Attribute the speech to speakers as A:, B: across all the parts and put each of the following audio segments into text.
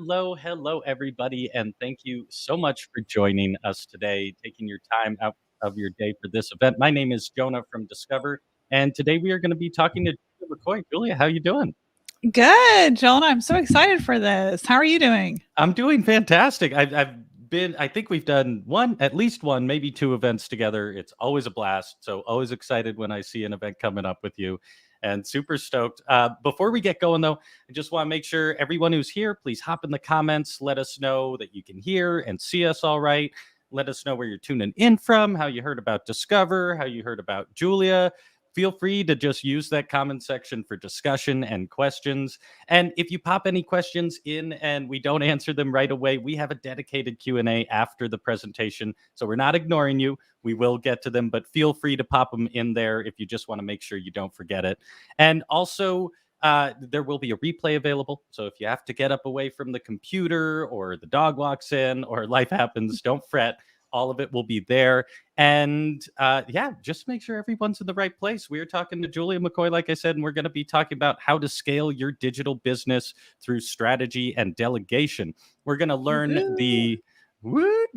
A: hello, everybody, and thank you so much for joining us today, taking your time out of your day for this event. My name is Jonah from Discover, and today we are going to be talking to Julia McCoy. Julia, how you doing?
B: Good, Jonah. I'm so excited for this. How are you doing?
A: I'm doing fantastic. I think we've done at least one, maybe two events together. It's always a blast. So always excited when I see an event coming up with you and super stoked. Before we get going though, I just want to make sure everyone who's here, please hop in the comments. Let us know that you can hear and see us all right. Let us know where you're tuning in from, how you heard about Discover, how you heard about Julia. Feel free to just use that comment section for discussion and questions. And if you pop any questions in and we don't answer them right away, we have a dedicated Q&A after the presentation. So we're not ignoring you. We will get to them, but feel free to pop them in there if you just want to make sure you don't forget it. And also, there will be a replay available. So if you have to get up away from the computer or the dog walks in or life happens, don't fret. All of it will be there. And just make sure everyone's in the right place. We are talking to Julia McCoy, like I said, and we're going to be talking about how to scale your digital business through strategy and delegation. We're going to learn the We're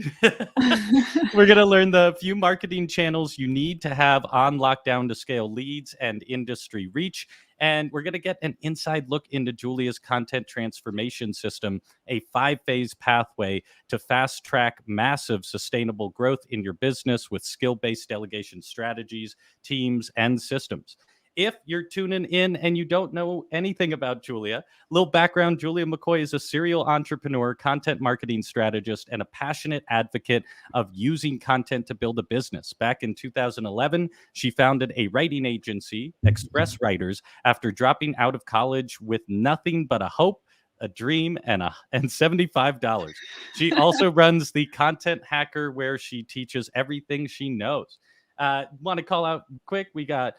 A: going to learn the few marketing channels you need to have on lockdown to scale leads and industry reach. And we're going to get an inside look into Julia's content transformation system, a 5-phase pathway to fast track massive sustainable growth in your business with skill-based delegation strategies, teams, and systems. If you're tuning in and you don't know anything about Julia, little background: Julia McCoy is a serial entrepreneur, content marketing strategist, and a passionate advocate of using content to build a business. Back in 2011, she founded a writing agency, Express Writers, after dropping out of college with nothing but a hope, a dream, and $75. She also runs the Content Hacker, where she teaches everything she knows. Want to call out quick, we got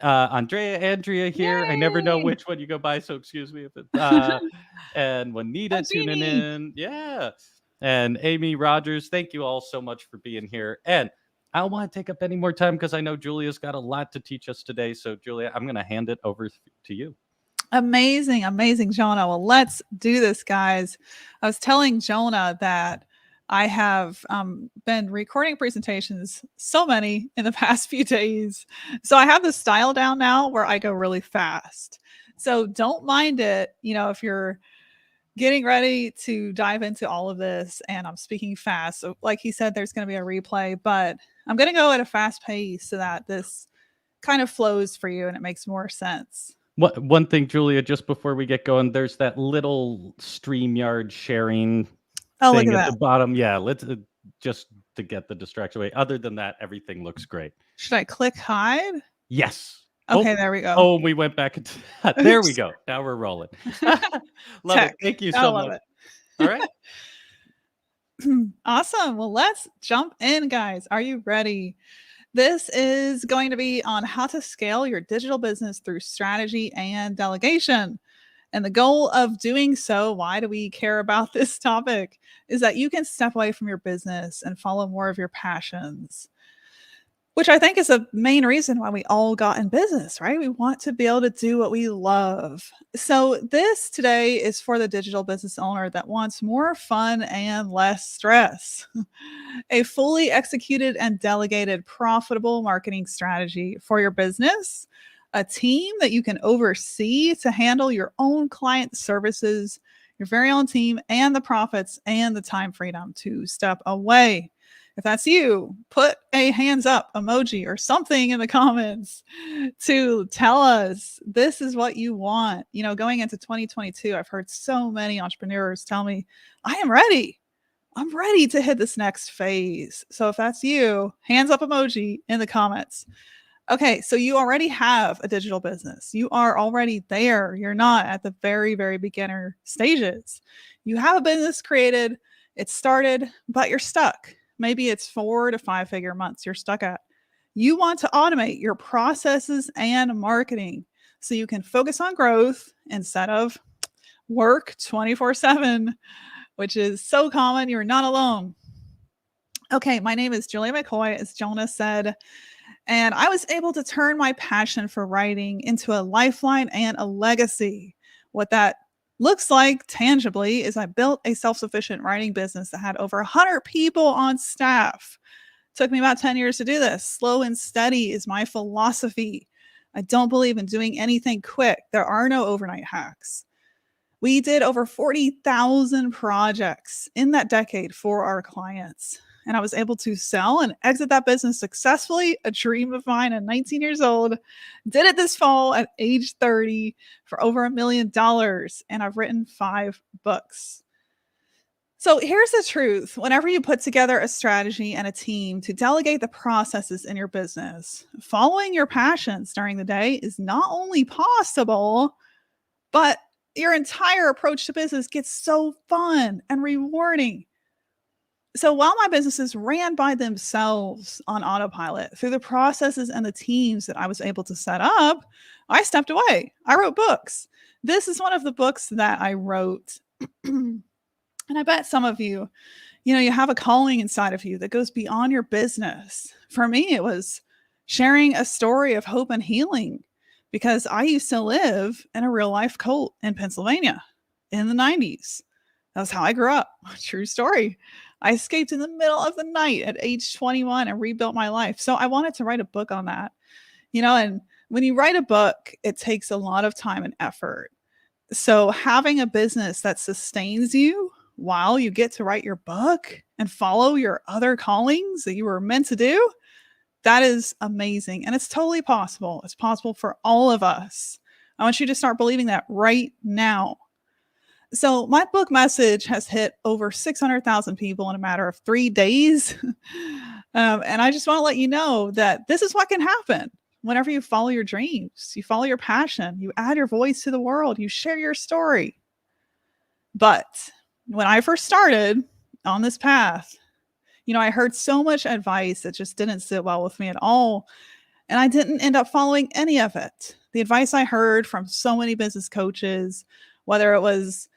A: Andrea here. I never know
B: Yay!
A: which one you go by, so excuse me if it's and Juanita tuning
B: Jeannie.
A: in. Yeah. And Amy Rogers, thank you all so much for being here. And I don't want to take up any more time because I know Julia's got a lot to teach us today. So Julia, I'm going to hand it over to you.
B: Amazing, amazing, Jonah. Well, let's do this, guys. I was telling Jonah that I have been recording presentations, so many in the past few days. So I have the style down now where I go really fast. So don't mind it, if you're getting ready to dive into all of this and I'm speaking fast. So, like he said, there's going to be a replay, but I'm going to go at a fast pace so that this kind of flows for you and it makes more sense.
A: One thing, Julia, just before we get going, there's that little StreamYard sharing
B: Oh, look
A: thing
B: at
A: at
B: that.
A: the bottom. Yeah, let's just to get the distraction away. Other than that, everything looks great.
B: Should I click hide?
A: Yes.
B: Okay, there we go.
A: Oh, we went back into there we
B: Oops.
A: go. Now we're rolling. Love it.
B: Tech.
A: Thank you
B: I
A: so
B: love
A: much.
B: it.
A: All right.
B: Awesome. Well, let's jump in, guys. Are you ready? This is going to be on how to scale your digital business through strategy and delegation. And the goal of doing so, why do we care about this topic, is that you can step away from your business and follow more of your passions, which I think is a main reason why we all got in business, right? We want to be able to do what we love. So, this today is for the digital business owner that wants more fun and less stress. A fully executed and delegated profitable marketing strategy for your business, a team that you can oversee to handle your own client services, your very own team, and the profits and the time freedom to step away. If that's you, put a hands up emoji or something in the comments to tell us this is what you want. Going into 2022, I've heard so many entrepreneurs tell me, I am ready. I'm ready to hit this next phase. So if that's you, hands up emoji in the comments. Okay, so you already have a digital business. You are already there. You're not at the very, very beginner stages. You have a business created, it's started, but you're stuck. Maybe it's 4 to 5 figure months you're stuck at. You want to automate your processes and marketing so you can focus on growth instead of work 24/7, which is so common. You're not alone. Okay, my name is Julia McCoy, as Jonah said, and I was able to turn my passion for writing into a lifeline and a legacy. What that looks like tangibly is I built a self-sufficient writing business that had over 100 people on staff. Took me about 10 years to do this. Slow and steady is my philosophy. I don't believe in doing anything quick. There are no overnight hacks. We did over 40,000 projects in that decade for our clients. And I was able to sell and exit that business successfully, a dream of mine at 19 years old. Did it this fall at age 30 for over $1 million. And I've written 5 books. So here's the truth. Whenever you put together a strategy and a team to delegate the processes in your business, following your passions during the day is not only possible, but your entire approach to business gets so fun and rewarding. So while my businesses ran by themselves on autopilot through the processes and the teams that I was able to set up, I stepped away. I wrote books. This is one of the books that I wrote. And I bet some of you, you have a calling inside of you that goes beyond your business. For me, it was sharing a story of hope and healing because I used to live in a real life cult in Pennsylvania in the 90s. That was how I grew up. True story. I escaped in the middle of the night at age 21 and rebuilt my life. So I wanted to write a book on that, and when you write a book, it takes a lot of time and effort. So having a business that sustains you while you get to write your book and follow your other callings that you were meant to do, that is amazing. And it's totally possible. It's possible for all of us. I want you to start believing that right now. So my book message has hit over 600,000 people in a matter of 3 days. And I just want to let you know that this is what can happen whenever you follow your dreams, you follow your passion, you add your voice to the world, you share your story. But when I first started on this path, I heard so much advice that just didn't sit well with me at all. And I didn't end up following any of it. The advice I heard from so many business coaches, whether it was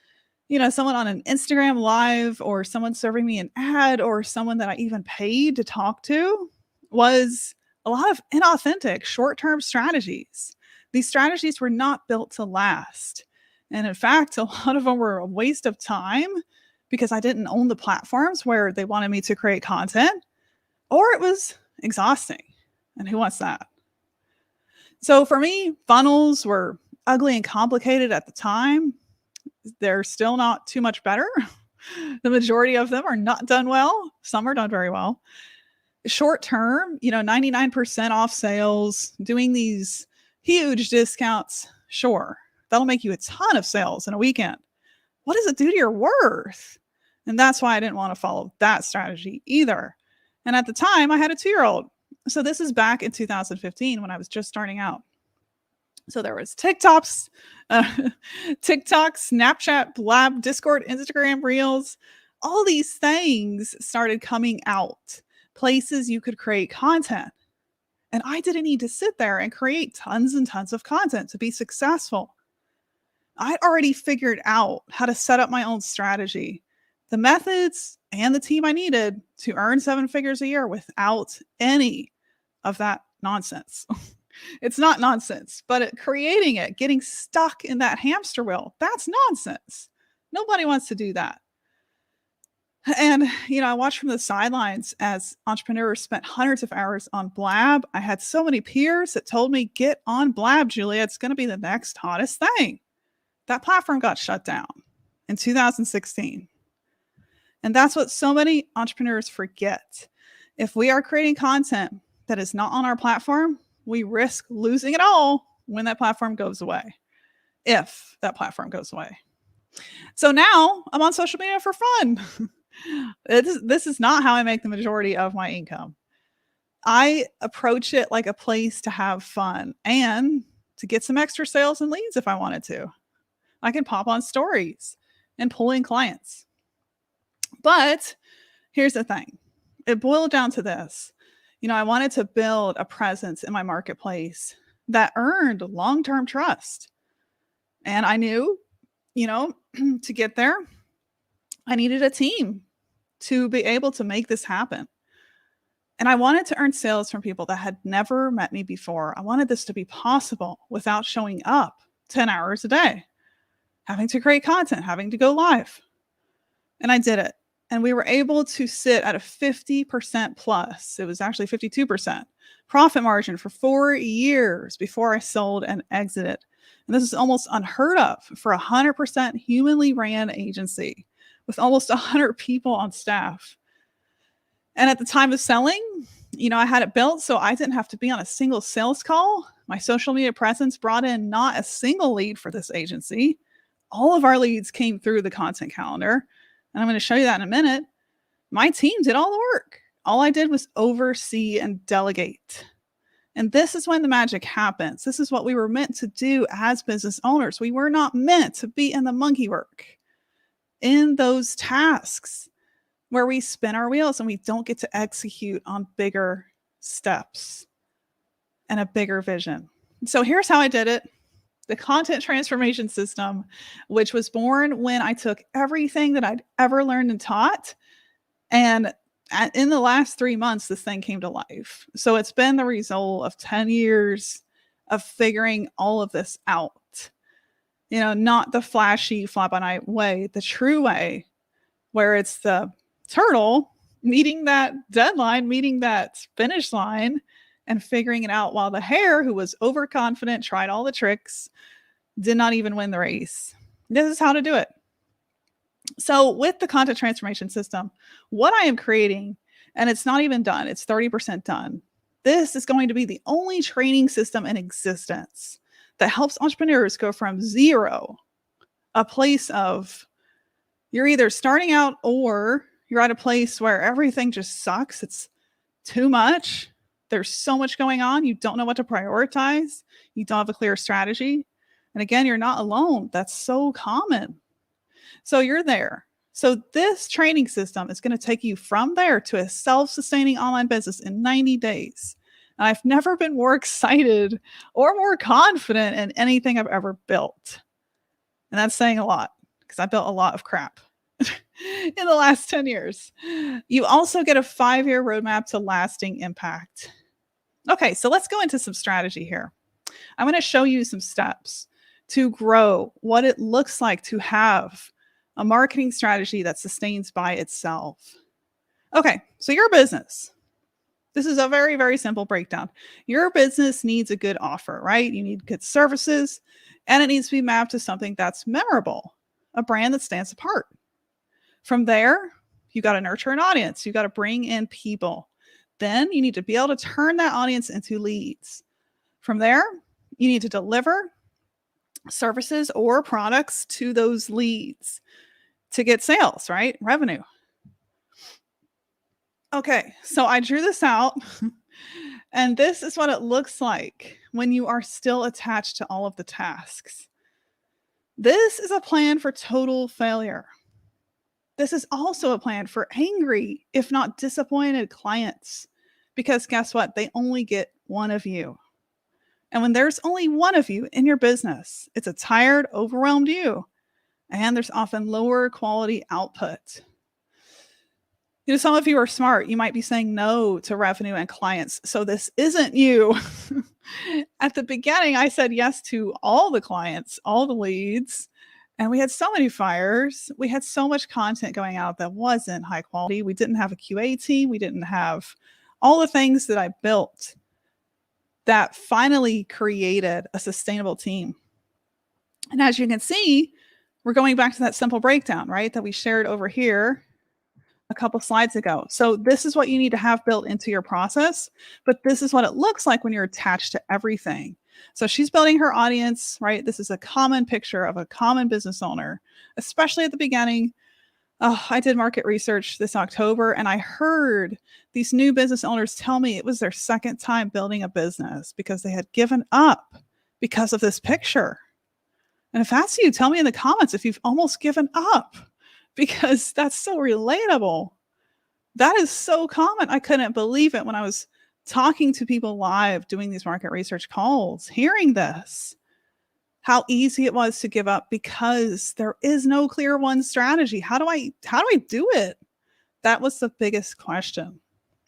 B: someone on an Instagram live or someone serving me an ad or someone that I even paid to talk to, was a lot of inauthentic short-term strategies. These strategies were not built to last. And in fact, a lot of them were a waste of time because I didn't own the platforms where they wanted me to create content, or it was exhausting. And who wants that? So for me, funnels were ugly and complicated at the time. They're still not too much better. The majority of them are not done well. Some are done very well. Short term, 99% off sales, doing these huge discounts, sure, that'll make you a ton of sales in a weekend. What does it do to your worth? And that's why I didn't want to follow that strategy either. And at the time, I had a 2-year-old. So this is back in 2015 when I was just starting out. So there was TikTok, Snapchat, Blab, Discord, Instagram Reels. All these things started coming out, places you could create content. And I didn't need to sit there and create tons and tons of content to be successful. I'd already figured out how to set up my own strategy, the methods, and the team I needed to earn 7 figures a year without any of that nonsense. It's not nonsense, but creating it, getting stuck in that hamster wheel, that's nonsense. Nobody wants to do that. And, I watched from the sidelines as entrepreneurs spent hundreds of hours on Blab. I had so many peers that told me, get on Blab, Julia. It's going to be the next hottest thing. That platform got shut down in 2016. And that's what so many entrepreneurs forget. If we are creating content that is not on our platform, we risk losing it all when that platform goes away, if that platform goes away. So now I'm on social media for fun. This is not how I make the majority of my income. I approach it like a place to have fun and to get some extra sales and leads if I wanted to. I can pop on stories and pull in clients. But here's the thing. It boiled down to this. I wanted to build a presence in my marketplace that earned long-term trust. And I knew, to get there, I needed a team to be able to make this happen. And I wanted to earn sales from people that had never met me before. I wanted this to be possible without showing up 10 hours a day. having to create content, having to go live. And I did it. And we were able to sit at a 50% plus. It was actually 52% profit margin for 4 years before I sold and exited. And this is almost unheard of for a 100% humanly ran agency with almost 100 people on staff. And at the time of selling, I had it built so I didn't have to be on a single sales call. My social media presence brought in not a single lead for this agency. All of our leads came through the content calendar. And I'm going to show you that in a minute. My team did all the work. All I did was oversee and delegate. And this is when the magic happens. This is what we were meant to do as business owners. We were not meant to be in the monkey work, in those tasks where we spin our wheels and we don't get to execute on bigger steps and a bigger vision. So here's how I did it. The content transformation system, which was born when I took everything that I'd ever learned and taught. And in the last 3 months, this thing came to life. So it's been the result of 10 years of figuring all of this out. Not the flashy fly by night way, the true way, where it's the turtle meeting that deadline, meeting that finish line, and figuring it out, while the hare, who was overconfident, tried all the tricks, did not even win the race. This is how to do it. So with the content transformation system, what I am creating, and it's not even done, it's 30% done. This is going to be the only training system in existence that helps entrepreneurs go from zero, a place of you're either starting out or you're at a place where everything just sucks. It's too much. There's so much going on. You don't know what to prioritize. You don't have a clear strategy. And again, you're not alone. That's so common. So you're there. So this training system is going to take you from there to a self-sustaining online business in 90 days. And I've never been more excited or more confident in anything I've ever built. And that's saying a lot because I built a lot of crap in the last 10 years. You also get a 5-year roadmap to lasting impact. Okay, so let's go into some strategy here. I'm going to show you some steps to grow, what it looks like to have a marketing strategy that sustains by itself. Okay, so your business. This is a very, very simple breakdown. Your business needs a good offer, right? You need good services, and it needs to be mapped to something that's memorable, a brand that stands apart. From there, you got to nurture an audience. You got to bring in people. Then you need to be able to turn that audience into leads. From there, you need to deliver services or products to those leads to get sales, right? Revenue. Okay, so I drew this out, and this is what it looks like when you are still attached to all of the tasks. This is a plan for total failure. This is also a plan for angry, if not disappointed clients, because guess what? They only get one of you. And when there's only one of you in your business, it's a tired, overwhelmed you, and there's often lower quality output. Some of you are smart. You might be saying no to revenue and clients. So this isn't you. At the beginning, I said yes to all the clients, all the leads, and we had so many fires. We had so much content going out that wasn't high quality. We didn't have a QA team. We didn't have all the things that I built that finally created a sustainable team. And as you can see, we're going back to that simple breakdown, right? That we shared over here a couple slides ago. So this is what you need to have built into your process, but this is what it looks like when you're attached to everything. So she's building her audience, right? This is a common picture of a common business owner, especially at the beginning. I did market research this October, and I heard these new business owners tell me it was their second time building a business because they had given up because of this picture. And if that's you, tell me in the comments if you've almost given up, because that's so relatable. That is so common. I couldn't believe it when I was talking to people live, doing these market research calls, hearing this, how easy it was to give up because there is no clear one strategy. How do I do it? That was the biggest question.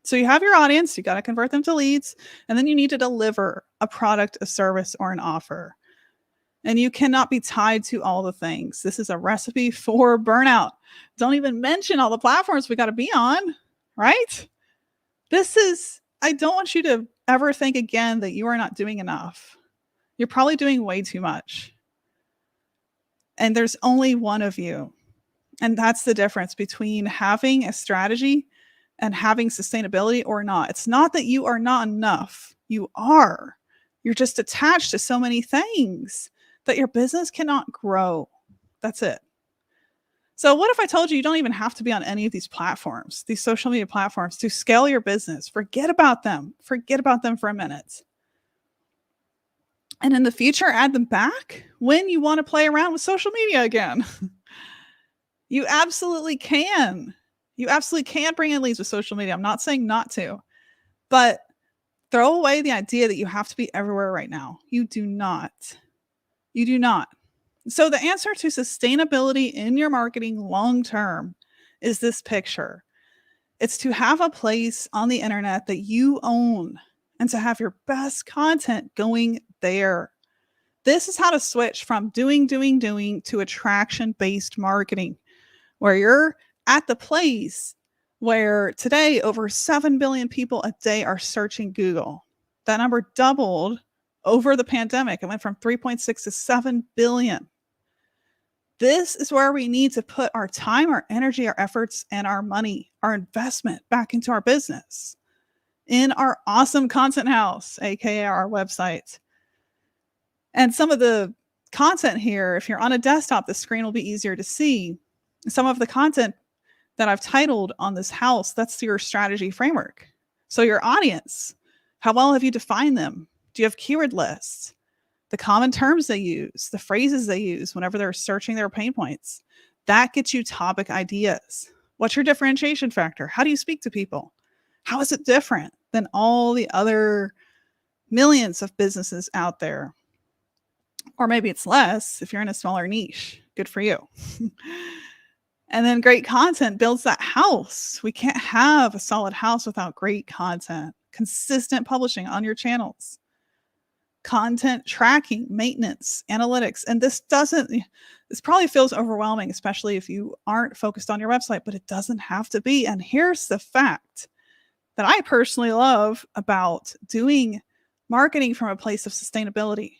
B: So you have your audience, you got to convert them to leads, and then you need to deliver a product, a service, or an offer. and you cannot be tied to all the things. This is a recipe for burnout. Don't even mention all the platforms we got to be on, right? I don't want you to ever think again that you are not doing enough. You're probably doing way too much. And there's only one of you. And that's the difference between having a strategy and having sustainability or not. It's not that you are not enough. You are. You're just attached to so many things that your business cannot grow. That's it. So what if I told you don't even have to be on any of these platforms, these social media platforms, to scale your business? Forget about them. Forget about them for a minute. And in the future, add them back when you want to play around with social media again. You absolutely can. You absolutely can bring in leads with social media. I'm not saying not to, but throw away the idea that you have to be everywhere right now. You do not. You do not. So the answer to sustainability in your marketing long term is this picture. It's to have a place on the internet that you own and to have your best content going there. This is how to switch from doing to attraction-based marketing, where you're at the place where today over 7 billion people a day are searching Google. That number doubled over the pandemic. It went from 3.6 to 7 billion. This is where we need to put our time, our energy, our efforts, and our money, our investment back into our business, in our awesome content house, aka our website. And some of the content here, if you're on a desktop, the screen will be easier to see. Some of the content that I've titled on this house, that's your strategy framework. So your audience, how well have you defined them? Do you have keyword lists? The common terms they use, the phrases they use whenever they're searching their pain points. That gets you topic ideas. What's your differentiation factor? How do you speak to people? How is it different than all the other millions of businesses out there? Or maybe it's less if you're in a smaller niche. Good for you. And then great content builds that house. We can't have a solid house without great content, consistent publishing on your channels, content tracking, maintenance, analytics. And this probably feels overwhelming, especially if you aren't focused on your website, but it doesn't have to be. And here's the fact that I personally love about doing marketing from a place of sustainability,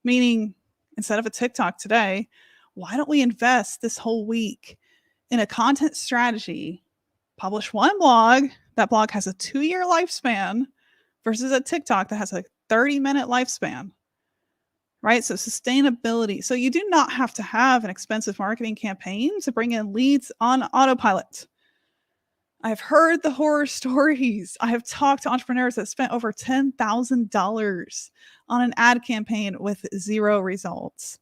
B: meaning instead of a TikTok today, why don't we invest this whole week in a content strategy, publish one blog, that blog has a 2-year lifespan versus a TikTok that has a 30-minute lifespan, right? So sustainability. So you do not have to have an expensive marketing campaign to bring in leads on autopilot. I've heard the horror stories. I have talked to entrepreneurs that spent over $10,000 on an ad campaign with 0 results.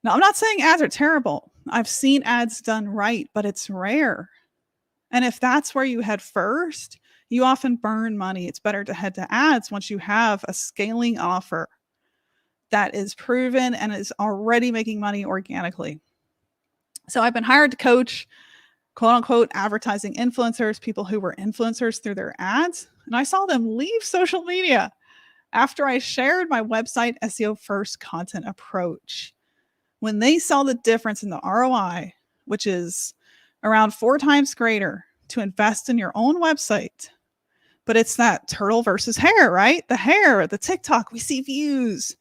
B: Now, I'm not saying ads are terrible. I've seen ads done right, but it's rare. And if that's where you head first, you often burn money. It's better to head to ads once you have a scaling offer that is proven and is already making money organically. So I've been hired to coach, quote unquote, advertising influencers, people who were influencers through their ads. And I saw them leave social media after I shared my website SEO first content approach. When they saw the difference in the ROI, which is around 4 times greater to invest in your own website, but it's that turtle versus hare, right? The hare, the TikTok, we see views,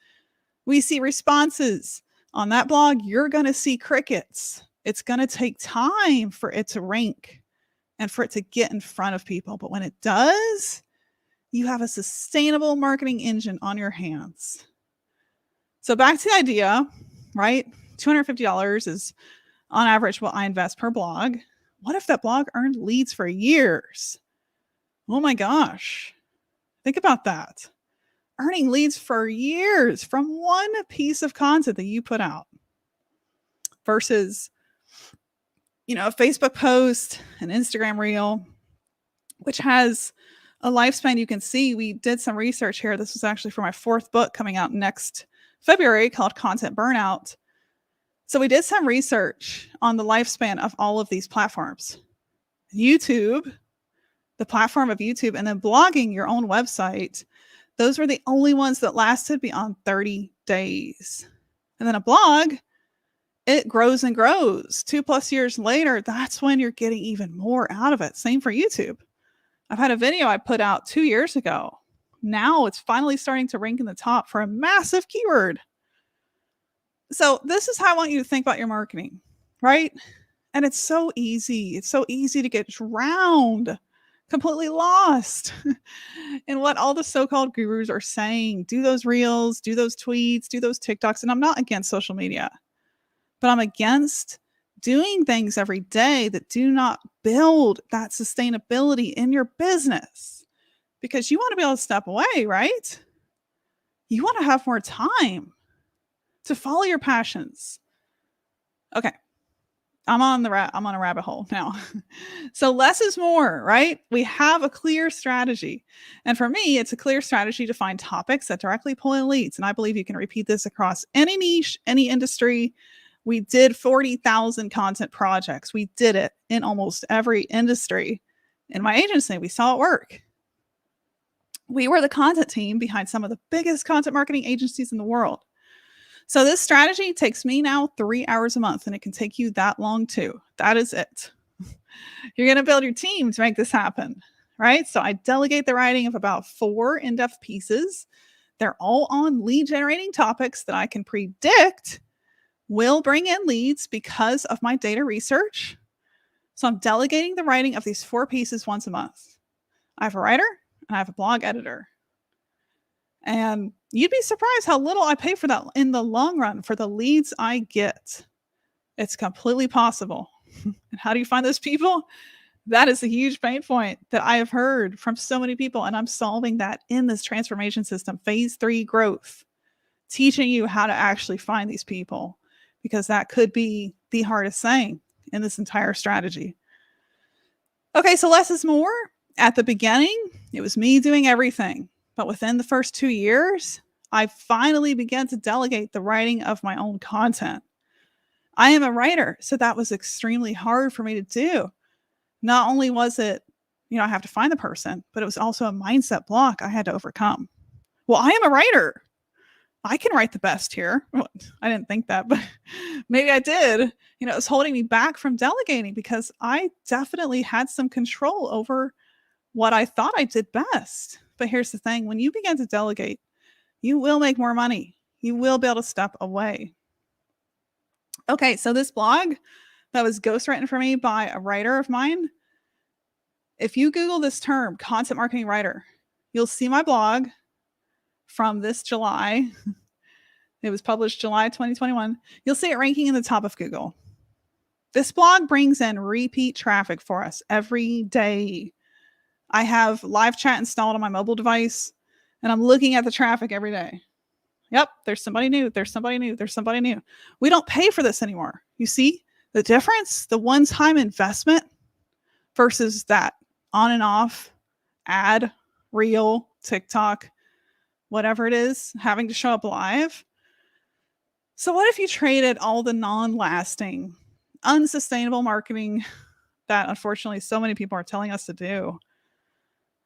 B: we see responses. On that blog, you're going to see crickets. It's going to take time for it to rank and for it to get in front of people. But when it does, you have a sustainable marketing engine on your hands. So back to the idea, right? $250 is on average what I invest per blog. What if that blog earned leads for years? Oh my gosh. Think about that. Earning leads for years from one piece of content that you put out versus, a Facebook post, an Instagram reel, which has a lifespan. You can see we did some research here. This was actually for my 4th book coming out next February called Content Burnout. So we did some research on the lifespan of all of these platforms. YouTube, the platform of YouTube, and then blogging your own website. Those were the only ones that lasted beyond 30 days. And then a blog, it grows and grows. 2+ years later, that's when you're getting even more out of it. Same for YouTube. I've had a video I put out 2 years ago. Now it's finally starting to rank in the top for a massive keyword. So this is how I want you to think about your marketing, right? And it's so easy. It's so easy to get drowned, completely lost in what all the so-called gurus are saying. Do those reels, do those tweets, do those TikToks. And I'm not against social media, but I'm against doing things every day that do not build that sustainability in your business, because you want to be able to step away, right? You want to have more time to follow your passions. Okay. I'm on a rabbit hole now. So less is more, right? We have a clear strategy. And for me, it's a clear strategy to find topics that directly pull in leads. And I believe you can repeat this across any niche, any industry. We did 40,000 content projects. We did it in almost every industry. In my agency, we saw it work. We were the content team behind some of the biggest content marketing agencies in the world. So this strategy takes me now 3 hours a month, and it can take you that long too. That is it. You're going to build your team to make this happen, right? So I delegate the writing of about 4 in-depth pieces. They're all on lead generating topics that I can predict will bring in leads because of my data research. So I'm delegating the writing of these 4 pieces once a month. I have a writer and I have a blog editor. And you'd be surprised how little I pay for that in the long run for the leads I get. It's completely possible. And how do you find those people? That is a huge pain point that I have heard from so many people. And I'm solving that in this transformation system, phase 3 growth, teaching you how to actually find these people, because that could be the hardest thing in this entire strategy. Okay, so less is more. At the beginning, it was me doing everything. But within the first 2 years, I finally began to delegate the writing of my own content. I am a writer, so that was extremely hard for me to do. Not only was it, I have to find the person, but it was also a mindset block I had to overcome. Well, I am a writer. I can write the best here. Well, I didn't think that, but maybe I did. It was holding me back from delegating because I definitely had some control over what I thought I did best. But here's the thing. When you begin to delegate, you will make more money. You will be able to step away. Okay, so this blog that was ghostwritten for me by a writer of mine, if you Google this term, content marketing writer, you'll see my blog from this July. It was published July 2021. You'll see it ranking in the top of Google. This blog brings in repeat traffic for us every day. I have live chat installed on my mobile device, and I'm looking at the traffic every day. Yep, there's somebody new. There's somebody new. There's somebody new. We don't pay for this anymore. You see the difference? The one-time investment versus that on and off ad, reel, TikTok, whatever it is, having to show up live. So what if you traded all the non-lasting, unsustainable marketing that unfortunately so many people are telling us to do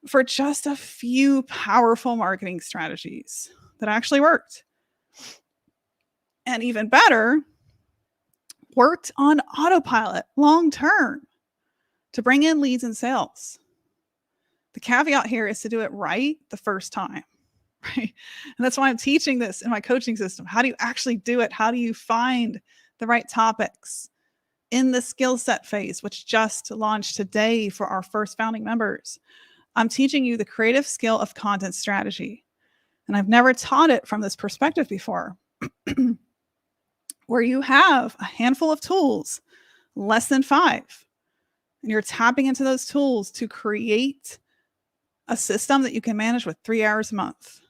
B: for just a few powerful marketing strategies that actually worked? And even better, worked on autopilot long term to bring in leads and sales. The caveat here is to do it right the first time, right? And that's why I'm teaching this in my coaching system. How do you actually do it? How do you find the right topics in the skill set phase, which just launched today for our first founding members? I'm teaching you the creative skill of content strategy. And I've never taught it from this perspective before, where you have a handful of tools, less than 5, and you're tapping into those tools to create a system that you can manage with 3 hours a month.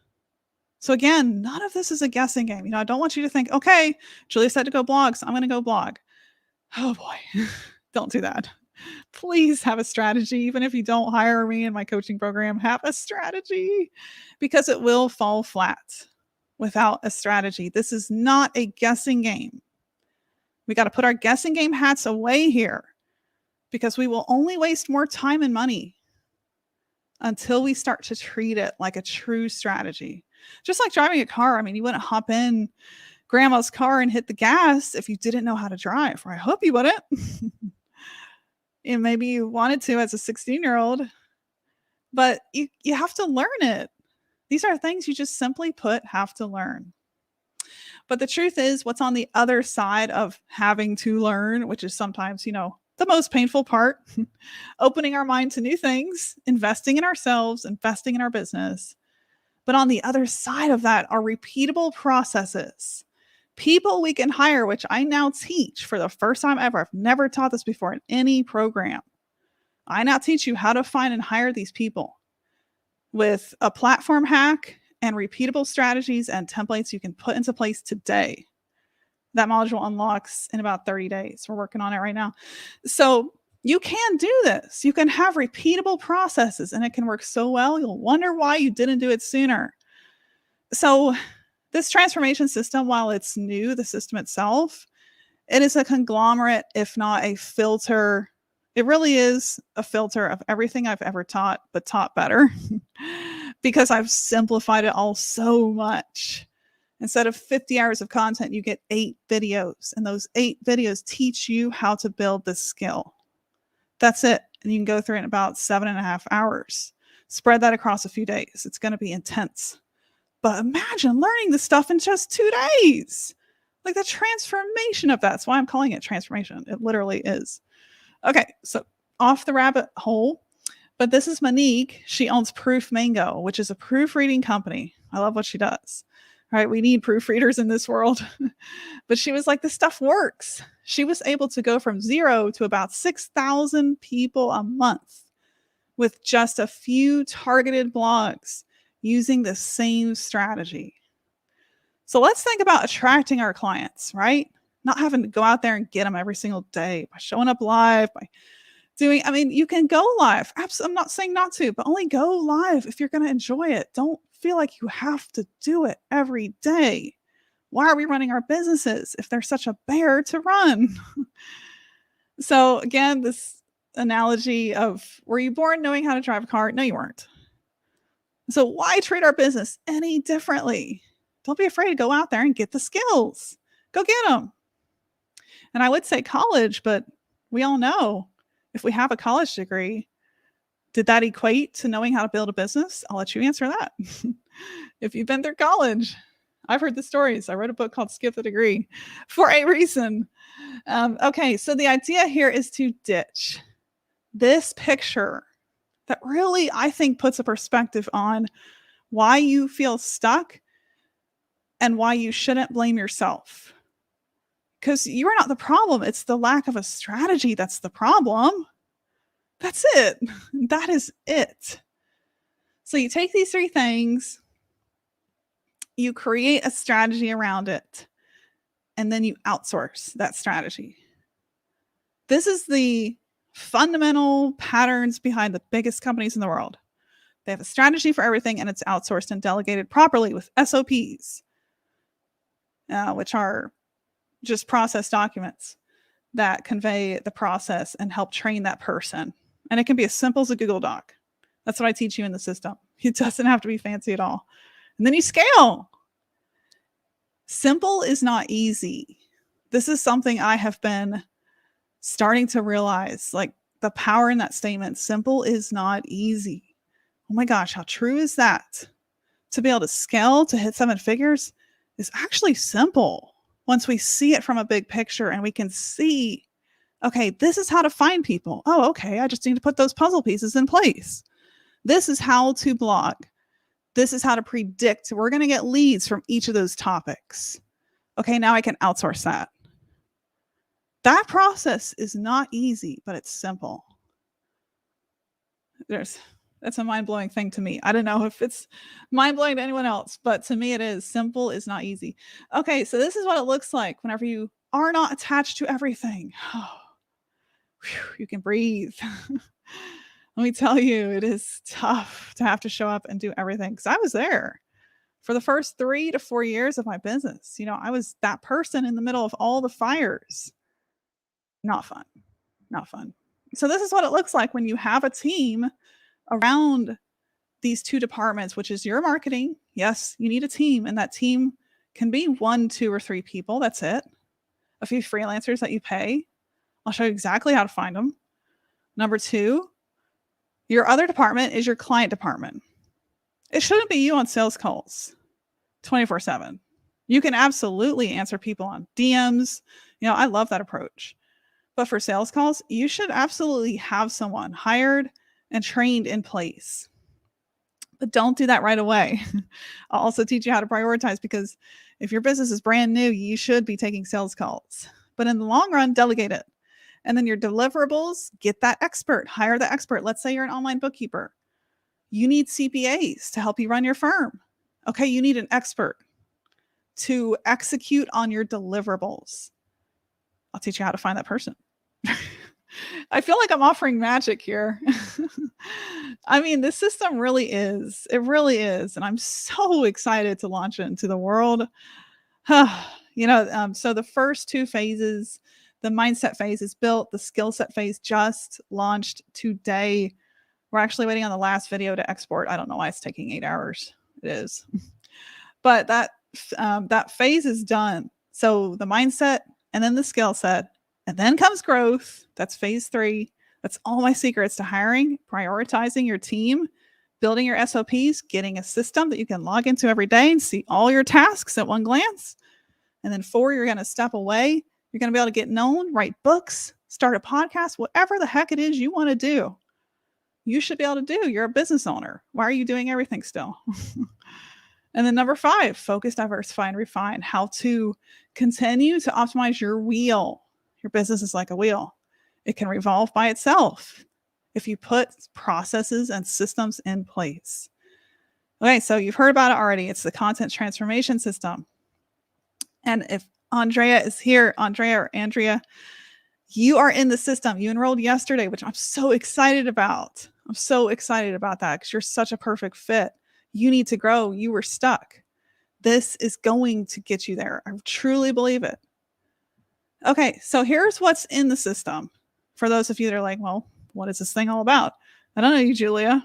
B: So again, none of this is a guessing game. I don't want you to think, okay, Julia said to go blog, so I'm going to go blog. Oh boy, don't do that. Please have a strategy. Even if you don't hire me in my coaching program, have a strategy, because it will fall flat without a strategy. This is not a guessing game. We got to put our guessing game hats away here, because we will only waste more time and money until we start to treat it like a true strategy. Just like driving a car. I mean, you wouldn't hop in grandma's car and hit the gas if you didn't know how to drive, or I hope you wouldn't. And maybe you wanted to as a 16-year-old, but you have to learn it. These are things you just simply put have to learn. But the truth is, what's on the other side of having to learn, which is sometimes, the most painful part, opening our mind to new things, investing in ourselves, investing in our business. But on the other side of that are repeatable processes. People we can hire, which I now teach for the first time ever. I've never taught this before in any program. I now teach you how to find and hire these people with a platform hack and repeatable strategies and templates you can put into place today. That module unlocks in about 30 days. We're working on it right now. So you can do this. You can have repeatable processes and it can work so well, you'll wonder why you didn't do it sooner. So this transformation system, while it's new, the system itself, it is a conglomerate, if not a filter. It really is a filter of everything I've ever taught, but taught better because I've simplified it all so much. Instead of 50 hours of content, you get 8 videos, and those 8 videos teach you how to build this skill. That's it. And you can go through it in about 7.5 hours. Spread that across a few days. It's going to be intense. But imagine learning this stuff in just 2 days. Like the transformation of that. That's why I'm calling it transformation. It literally is. Okay, so off the rabbit hole. But this is Monique. She owns Proof Mango, which is a proofreading company. I love what she does. Right? We need proofreaders in this world. But she was like, this stuff works. She was able to go from 0 to about 6,000 people a month with just a few targeted blogs using the same strategy. So let's think about attracting our clients, right? Not having to go out there and get them every single day by showing up live, by doing, you can go live. I'm not saying not to, but only go live if you're going to enjoy it. Don't feel like you have to do it every day. Why are we running our businesses if they're such a bear to run? So again, this analogy of, were you born knowing how to drive a car? No, you weren't. So why treat our business any differently? Don't be afraid to go out there and get the skills. Go get them. And I would say college, but we all know if we have a college degree, did that equate to knowing how to build a business? I'll let you answer that. If you've been through college, I've heard the stories. I wrote a book called Skip the Degree for a reason. Okay, so the idea here is to ditch this picture that really, I think, puts a perspective on why you feel stuck and why you shouldn't blame yourself. Because you are not the problem. It's the lack of a strategy that's the problem. That's it. That is it. So you take these 3 things, you create a strategy around it, and then you outsource that strategy. This is the fundamental patterns behind the biggest companies in the world. They have a strategy for everything, and it's outsourced and delegated properly with SOPs, which are just process documents that convey the process and help train that person. And it can be as simple as a Google Doc. That's what I teach you in the system. It doesn't have to be fancy at all. And then you scale. Simple is not easy. This is something I have been starting to realize, like the power in that statement. Simple is not easy. Oh my gosh, how true is that? To be able to scale to hit 7 figures is actually simple. Once we see it from a big picture and we can see, okay, this is how to find people. Oh, okay, I just need to put those puzzle pieces in place. This is how to blog. This is how to predict. We're going to get leads from each of those topics. Okay, now I can outsource that. That process is not easy, but it's simple. That's a mind-blowing thing to me. I don't know if it's mind-blowing to anyone else, but to me it is. Simple is not easy. Okay, so this is what it looks like whenever you are not attached to everything. You can breathe. Let me tell you, it is tough to have to show up and do everything, because I was there for the first 3 to 4 years of my business. I was that person in the middle of all the fires. Not fun. Not fun. So this is what it looks like when you have a team around these two departments, which is your marketing. Yes, you need a team, and that team can be 1, 2, or 3 people. That's it. A few freelancers that you pay. I'll show you exactly how to find them. Number 2, your other department is your client department. It shouldn't be you on sales calls 24/7. You can absolutely answer people on DMs. I love that approach. But for sales calls, you should absolutely have someone hired and trained in place. But don't do that right away. I'll also teach you how to prioritize, because if your business is brand new, you should be taking sales calls. But in the long run, delegate it. And then your deliverables, get that expert, hire the expert. Let's say you're an online bookkeeper. You need CPAs to help you run your firm. Okay, you need an expert to execute on your deliverables. I'll teach you how to find that person. I feel like I'm offering magic here. I mean, this system really is. It really is. And I'm so excited to launch it into the world. So the first 2 phases, the mindset phase is built. The skill set phase just launched today. We're actually waiting on the last video to export. I don't know why it's taking 8 hours. It is. But that phase is done. So the mindset, and then the skill set, and then comes growth. That's phase 3. That's all my secrets to hiring, prioritizing your team, building your SOPs, getting a system that you can log into every day and see all your tasks at one glance. And then 4, you're going to step away. You're going to be able to get known, write books, start a podcast, whatever the heck it is you want to do. You should be able to do. You're a business owner. Why are you doing everything still? And then number 5, focus, diversify, and refine. How to continue to optimize your wheel. Your business is like a wheel. It can revolve by itself if you put processes and systems in place. Okay, so you've heard about it already. It's the content transformation system. And if Andrea is here, Andrea, you are in the system. You enrolled yesterday, which I'm so excited about. I'm so excited about that because you're such a perfect fit. You need to grow. You were stuck. This is going to get you there. I truly believe it. Okay, so here's what's in the system. For those of you that are like, well, what is this thing all about? I don't know you, Julia.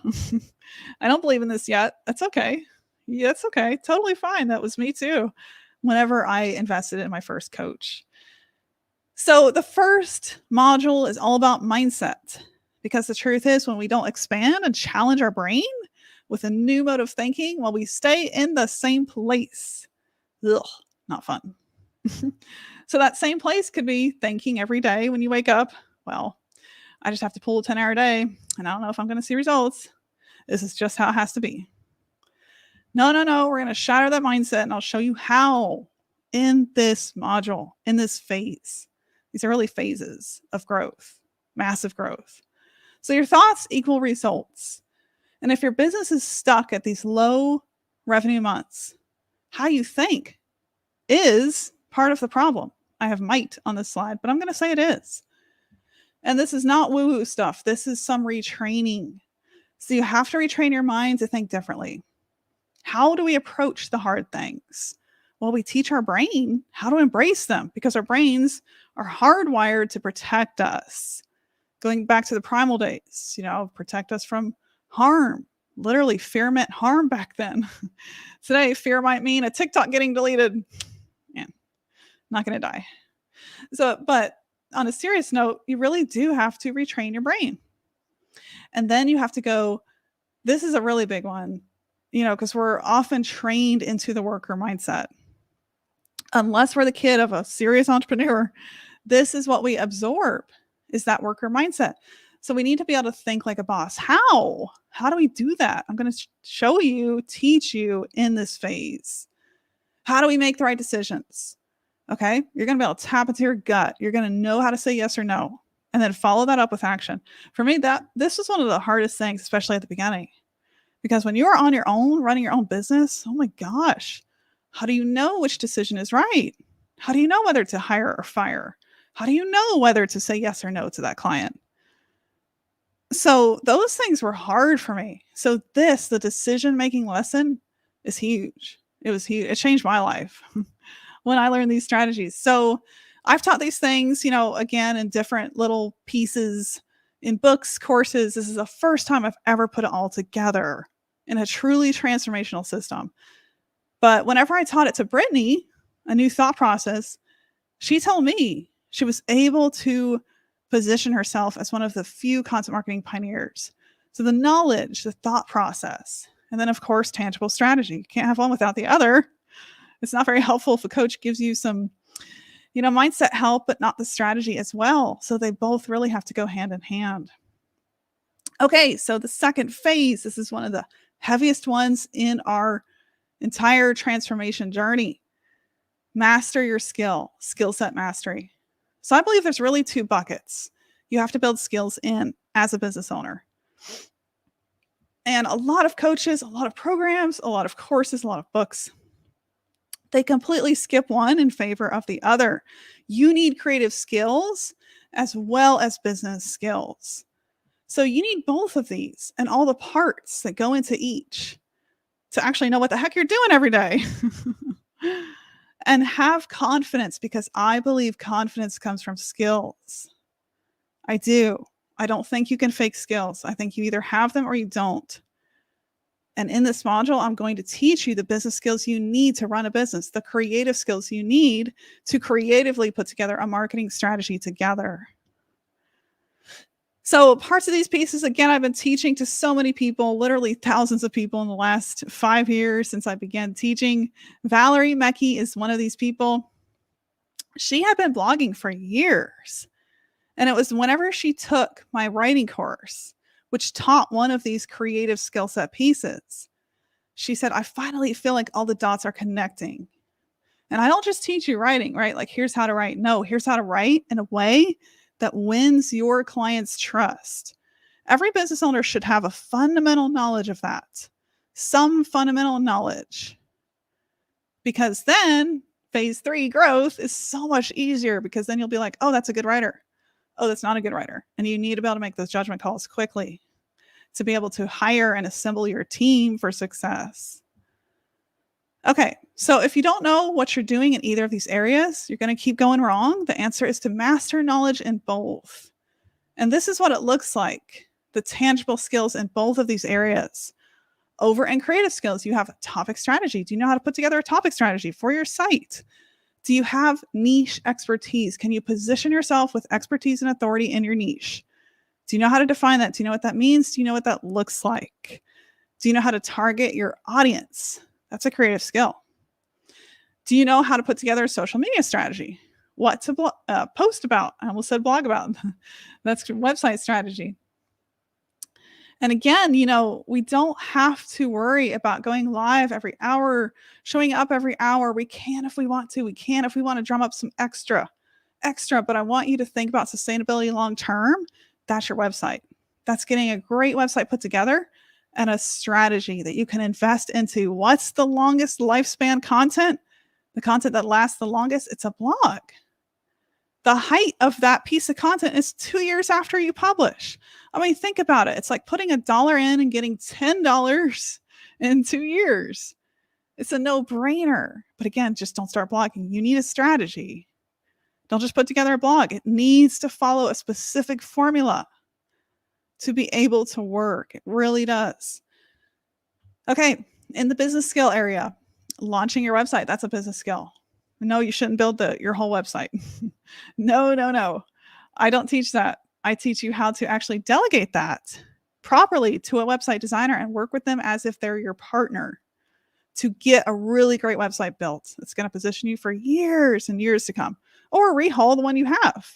B: I don't believe in this yet. That's okay. Yeah, it's okay. Totally fine. That was me too. Whenever I invested in my first coach. So the first module is all about mindset, because the truth is, when we don't expand and challenge our brain with a new mode of thinking, while we stay in the same place, not fun. So that same place could be thinking every day when you wake up, well, I just have to pull a 10-hour day and I don't know if I'm going to see results. This is just how it has to be. No. We're going to shatter that mindset, and I'll show you how in this module, in this phase. These early phases of growth, massive growth. So your thoughts equal results. And if your business is stuck at these low revenue months, how you think is part of the problem. I have might on this slide, but I'm going to say it is. And this is not woo-woo stuff. This is some retraining. So you have to retrain your mind to think differently. How do we approach the hard things? Well, we teach our brain how to embrace them, because our brains are hardwired to protect us. Going back to the primal days, protect us from harm. Literally, fear meant harm back then. Today, fear might mean a TikTok getting deleted. Yeah, not going to die. So, but on a serious note, you really do have to retrain your brain. And then you have to go, this is a really big one, because we're often trained into the worker mindset. Unless we're the kid of a serious entrepreneur, this is what we absorb, is that worker mindset. So we need to be able to think like a boss. How? How do we do that? I'm going to show you, teach you in this phase. How do we make the right decisions? Okay. You're going to be able to tap into your gut. You're going to know how to say yes or no, and then follow that up with action. For me, this was one of the hardest things, especially at the beginning, because when you are on your own, running your own business, oh my gosh, how do you know which decision is right? How do you know whether to hire or fire? How do you know whether to say yes or no to that client? So those things were hard for me. So the decision-making lesson is huge. It was huge. It changed my life when I learned these strategies. So I've taught these things, again, in different little pieces in books, courses. This is the first time I've ever put it all together in a truly transformational system. But whenever I taught it to Brittany, a new thought process, she told me she was able to position herself as one of the few content marketing pioneers. So the knowledge, the thought process, and then of course, tangible strategy. You can't have one without the other. It's not very helpful if a coach gives you some, mindset help, but not the strategy as well. So they both really have to go hand in hand. Okay, so the second phase, this is one of the heaviest ones in our entire transformation journey. Master your skill set mastery. So I believe there's really two buckets you have to build skills in as a business owner. And a lot of coaches, a lot of programs, a lot of courses, a lot of books, they completely skip one in favor of the other. You need creative skills as well as business skills. So you need both of these and all the parts that go into each to actually know what the heck you're doing every day. And have confidence, because I believe confidence comes from skills. I do. I don't think you can fake skills. I think you either have them or you don't. And in this module, I'm going to teach you the business skills you need to run a business, the creative skills you need to creatively put together a marketing strategy together. So parts of these pieces, again, I've been teaching to so many people, literally thousands of people in the last 5 years since I began teaching. Valerie McCoy is one of these people. She had been blogging for years. And it was whenever she took my writing course, which taught one of these creative skill set pieces, she said, I finally feel like all the dots are connecting. And I don't just teach you writing, right? Like, here's how to write. No, here's how to write in a way that wins your client's trust. Every business owner should have a fundamental knowledge of that, some fundamental knowledge, because then phase 3 growth is so much easier, because then you'll be like, oh, that's a good writer. Oh, that's not a good writer. And you need to be able to make those judgment calls quickly to be able to hire and assemble your team for success. Okay, so if you don't know what you're doing in either of these areas, you're going to keep going wrong. The answer is to master knowledge in both. And this is what it looks like, the tangible skills in both of these areas. Over in creative skills, you have a topic strategy. Do you know how to put together a topic strategy for your site? Do you have niche expertise? Can you position yourself with expertise and authority in your niche? Do you know how to define that? Do you know what that means? Do you know what that looks like? Do you know how to target your audience? That's a creative skill. Do you know how to put together a social media strategy? What to post about? I almost said blog about. That's website strategy. And again, we don't have to worry about going live every hour, showing up every hour. We can if we want to. We can if we want to drum up some extra. But I want you to think about sustainability long term. That's your website. That's getting a great website put together and a strategy that you can invest into. What's the longest lifespan content? The content that lasts the longest? It's a blog. The height of that piece of content is 2 years after you publish. I mean, think about it. It's like putting $1 in and getting $10 in 2 years. It's a no-brainer. But again, just don't start blogging. You need a strategy. Don't just put together a blog. It needs to follow a specific formula to be able to work. It really does. Okay, in the business skill area, launching your website, that's a business skill. No, you shouldn't build your whole website. No. I don't teach that. I teach you how to actually delegate that properly to a website designer and work with them as if they're your partner to get a really great website built. It's going to position you for years and years to come, or rehaul the one you have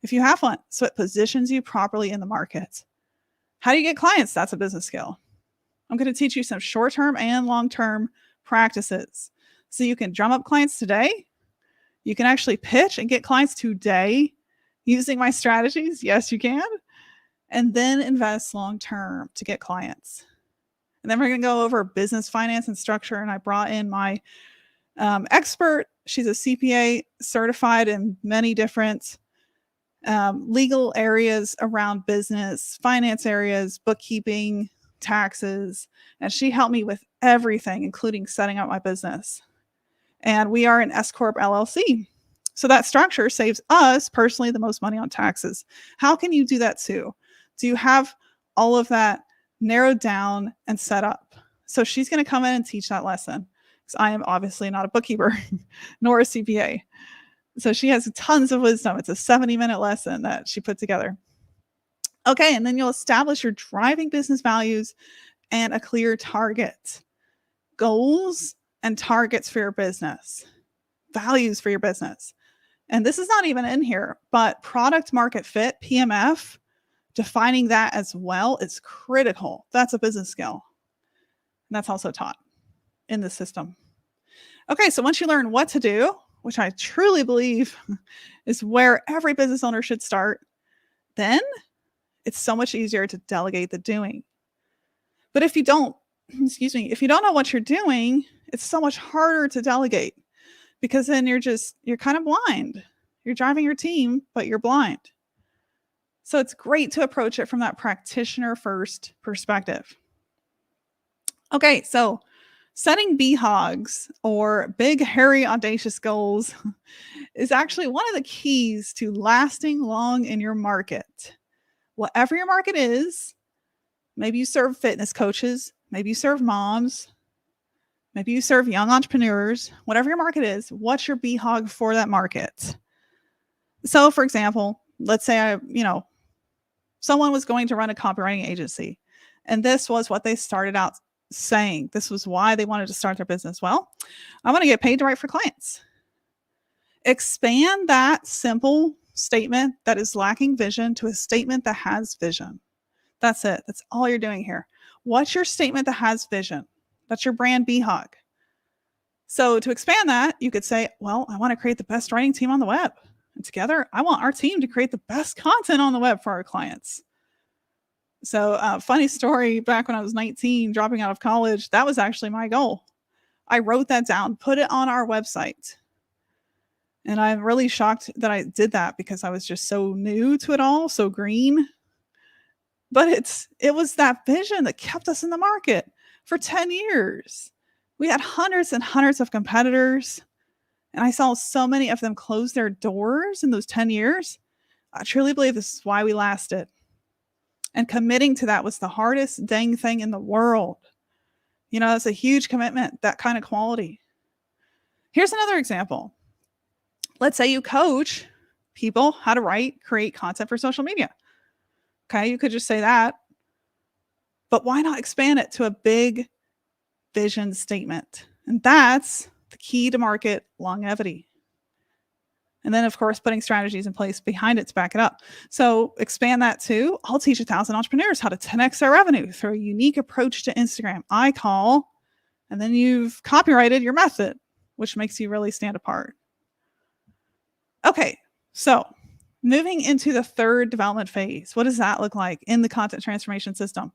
B: if you have one. So it positions you properly in the market. How do you get clients? That's a business skill. I'm going to teach you some short-term and long-term practices so you can drum up clients today. You can actually pitch and get clients today using my strategies. Yes, you can. And then invest long-term to get clients. And then we're going to go over business finance and structure. And I brought in my expert. She's a CPA certified in many different legal areas around business, finance areas, bookkeeping, taxes. And she helped me with everything, including setting up my business. And we are an S Corp LLC. So that structure saves us personally the most money on taxes. How can you do that too? Do you have all of that narrowed down and set up? So she's going to come in and teach that lesson. Because I am obviously not a bookkeeper nor a CPA. So she has tons of wisdom. It's a 70-minute lesson that she put together. Okay, and then you'll establish your driving business values and a clear target. Goals and targets for your business. Values for your business. And this is not even in here, but product market fit, PMF, defining that as well is critical. That's a business skill. And that's also taught in the system. Okay, so once you learn what to do, which I truly believe is where every business owner should start, then it's so much easier to delegate the doing. But if you don't, if you don't know what you're doing, it's so much harder to delegate because then you're kind of blind. You're driving your team, but you're blind. So it's great to approach it from that practitioner first perspective. Okay, so setting BHOGs or big, hairy, audacious goals is actually one of the keys to lasting long in your market. Whatever your market is, maybe you serve fitness coaches, maybe you serve moms, maybe you serve young entrepreneurs, whatever your market is, what's your BHOG for that market? So for example, let's say someone was going to run a copywriting agency and this was what they started out saying. This was why they wanted to start their business. Well, I want to get paid to write for clients. Expand that simple statement that is lacking vision to a statement that has vision. That's it. That's all you're doing here. What's your statement that has vision? That's your brand BHOG. So to expand that, you could say, well, I want to create the best writing team on the web. And together, I want our team to create the best content on the web for our clients. So funny story, back when I was 19, dropping out of college, that was actually my goal. I wrote that down, put it on our website. And I'm really shocked that I did that because I was just so new to it all, so green. But it was that vision that kept us in the market for 10 years. We had hundreds and hundreds of competitors. And I saw so many of them close their doors in those 10 years. I truly believe this is why we lasted. And committing to that was the hardest dang thing in the world. That's a huge commitment, that kind of quality. Here's another example. Let's say you coach people how to create content for social media. Okay, you could just say that. But why not expand it to a big vision statement? And that's the key to market longevity. And then, of course, putting strategies in place behind it to back it up. So expand that to, I'll teach 1,000 entrepreneurs how to 10x their revenue through a unique approach to Instagram. And then you've copyrighted your method, which makes you really stand apart. Okay, so moving into the third development phase. What does that look like in the content transformation system?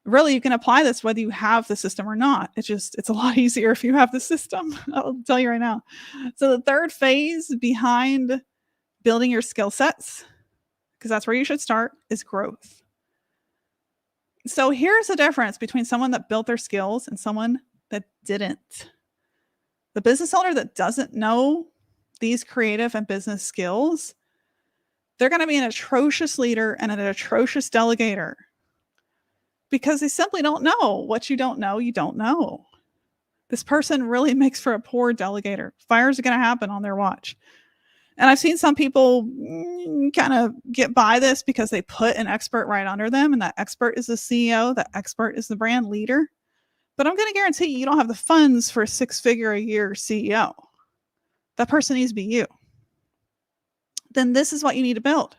B: Really, you can apply this whether you have the system or not. It's a lot easier if you have the system. I'll tell you right now. So the third phase behind building your skill sets, because that's where you should start, is growth. So here's the difference between someone that built their skills and someone that didn't. The business owner that doesn't know these creative and business skills, they're going to be an atrocious leader and an atrocious delegator. Because they simply don't know. What you don't know, you don't know. This person really makes for a poor delegator. Fires are going to happen on their watch. And I've seen some people kind of get by this because they put an expert right under them, and that expert is the CEO, that expert is the brand leader. But I'm going to guarantee you don't have the funds for a 6-figure a year CEO. That person needs to be you. Then this is what you need to build.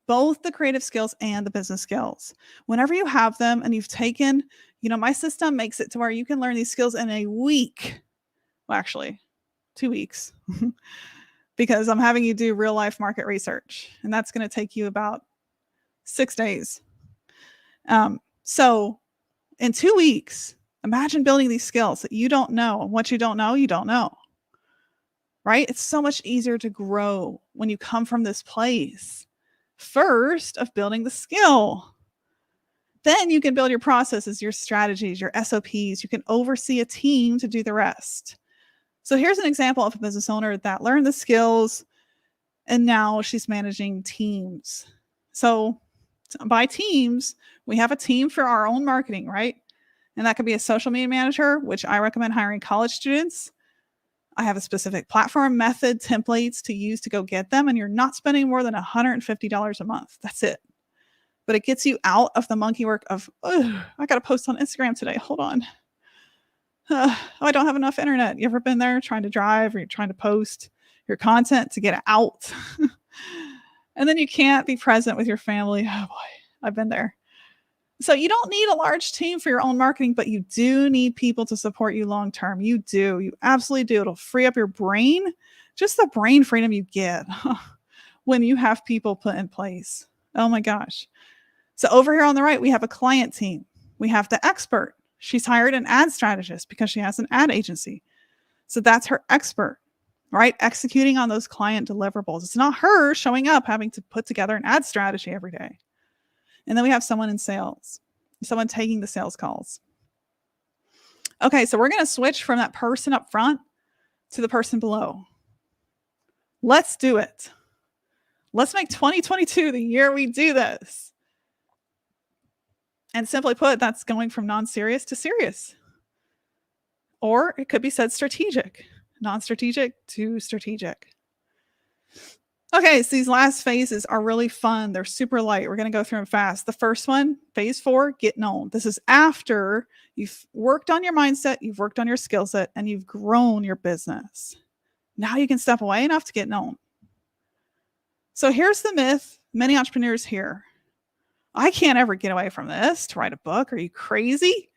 B: Both the creative skills and the business skills. Whenever you have them and you've taken, my system makes it to where you can learn these skills in a week. Well, actually, 2 weeks. Because I'm having you do real life market research. And that's going to take you about 6 days. So in 2 weeks, imagine building these skills that you don't know. And what you don't know, you don't know. Right? It's so much easier to grow when you come from this place. First of building the skill. Then you can build your processes, your strategies, your SOPs. You can oversee a team to do the rest. So here's an example of a business owner that learned the skills and now she's managing teams. So by teams, we have a team for our own marketing, right? And that could be a social media manager, which I recommend hiring college students. I have a specific platform, method, templates to use to go get them. And you're not spending more than $150 a month. That's it. But it gets you out of the monkey work of, oh, I got to post on Instagram today. Hold on. I don't have enough internet. You ever been there trying to drive or you're trying to post your content to get it out? And then you can't be present with your family. Oh boy, I've been there. So you don't need a large team for your own marketing, but you do need people to support you long term. You do. You absolutely do. It'll free up your brain, just the brain freedom you get when you have people put in place. Oh my gosh. So over here on the right, we have a client team. We have the expert. She's hired an ad strategist because she has an ad agency. So that's her expert, right? Executing on those client deliverables. It's not her showing up having to put together an ad strategy every day. And then we have someone in sales, someone taking the sales calls. Okay, so we're going to switch from that person up front to the person below. Let's do it. Let's make 2022 the year we do this. And simply put, that's going from non-serious to serious. Or it could be said strategic, non-strategic to strategic. Okay, so these last phases are really fun. They're super light. We're going to go through them fast. The first one, phase 4, get known. This is after you've worked on your mindset, you've worked on your skill set, and you've grown your business. Now you can step away enough to get known. So here's the myth many entrepreneurs hear. I can't ever get away from this to write a book. Are you crazy?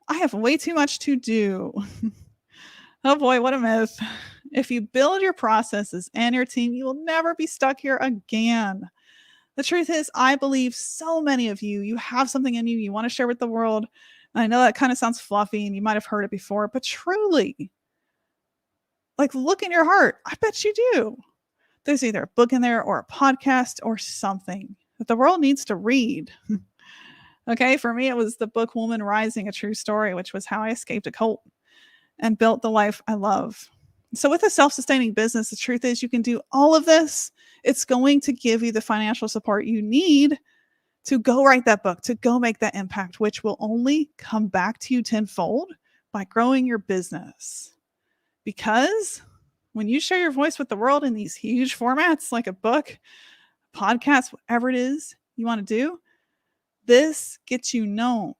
B: I have way too much to do. Oh boy, what a myth. If you build your processes and your team, you will never be stuck here again. The truth is, I believe so many of you have something in you want to share with the world. And I know that kind of sounds fluffy and you might have heard it before, but truly, like look in your heart. I bet you do. There's either a book in there or a podcast or something that the world needs to read. Okay, for me, it was the book Woman Rising, A True Story, which was how I escaped a cult and built the life I love. So with a self-sustaining business, the truth is you can do all of this. It's going to give you the financial support you need to go write that book, to go make that impact, which will only come back to you tenfold by growing your business. Because when you share your voice with the world in these huge formats, like a book, podcast, whatever it is you want to do, this gets you known.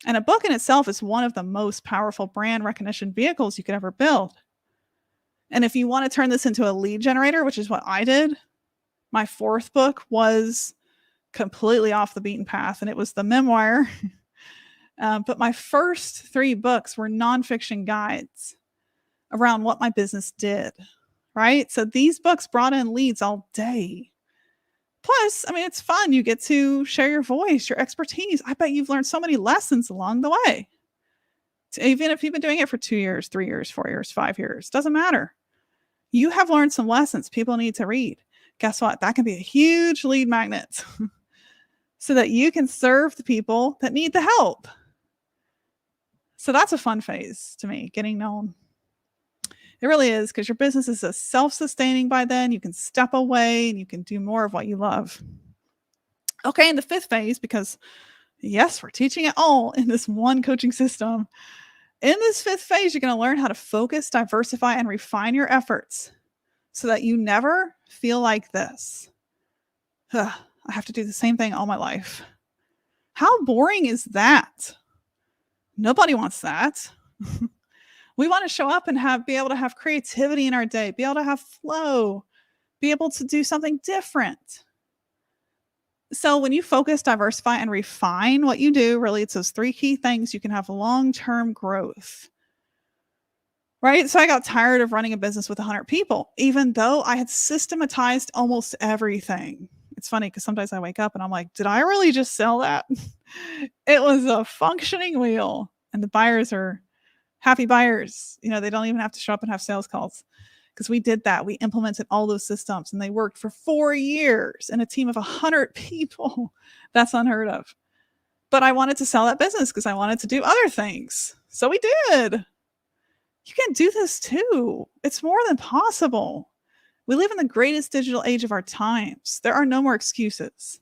B: And a book in itself is one of the most powerful brand recognition vehicles you could ever build. And if you want to turn this into a lead generator, which is what I did, my 4th book was completely off the beaten path, and it was the memoir. But my first 3 books were nonfiction guides around what my business did, right? So these books brought in leads all day. Plus, I mean, it's fun. You get to share your voice, your expertise. I bet you've learned so many lessons along the way. Even if you've been doing it for 2 years, 3 years, 4 years, 5 years, doesn't matter. You have learned some lessons people need to read. Guess what? That can be a huge lead magnet so that you can serve the people that need the help. So that's a fun phase to me, getting known. It really is, because your business is self-sustaining by then. You can step away and you can do more of what you love. Okay, in the 5th phase, because yes, we're teaching it all in this one coaching system. In this 5th phase, you're going to learn how to focus, diversify, and refine your efforts so that you never feel like this. I have to do the same thing all my life. How boring is that? Nobody wants that. We want to show up and be able to have creativity in our day, be able to have flow, be able to do something different. So when you focus, diversify, and refine what you do, really, it's those 3 key things you can have long-term growth. Right? So I got tired of running a business with 100 people, even though I had systematized almost everything. It's funny because sometimes I wake up and I'm like, did I really just sell that? It was a functioning wheel, and the buyers are happy buyers. You know, they don't even have to show up and have sales calls, because we did that. We implemented all those systems and they worked for 4 years in a team of 100 people. That's unheard of. But I wanted to sell that business because I wanted to do other things. So we did. You can do this too. It's more than possible. We live in the greatest digital age of our times. There are no more excuses.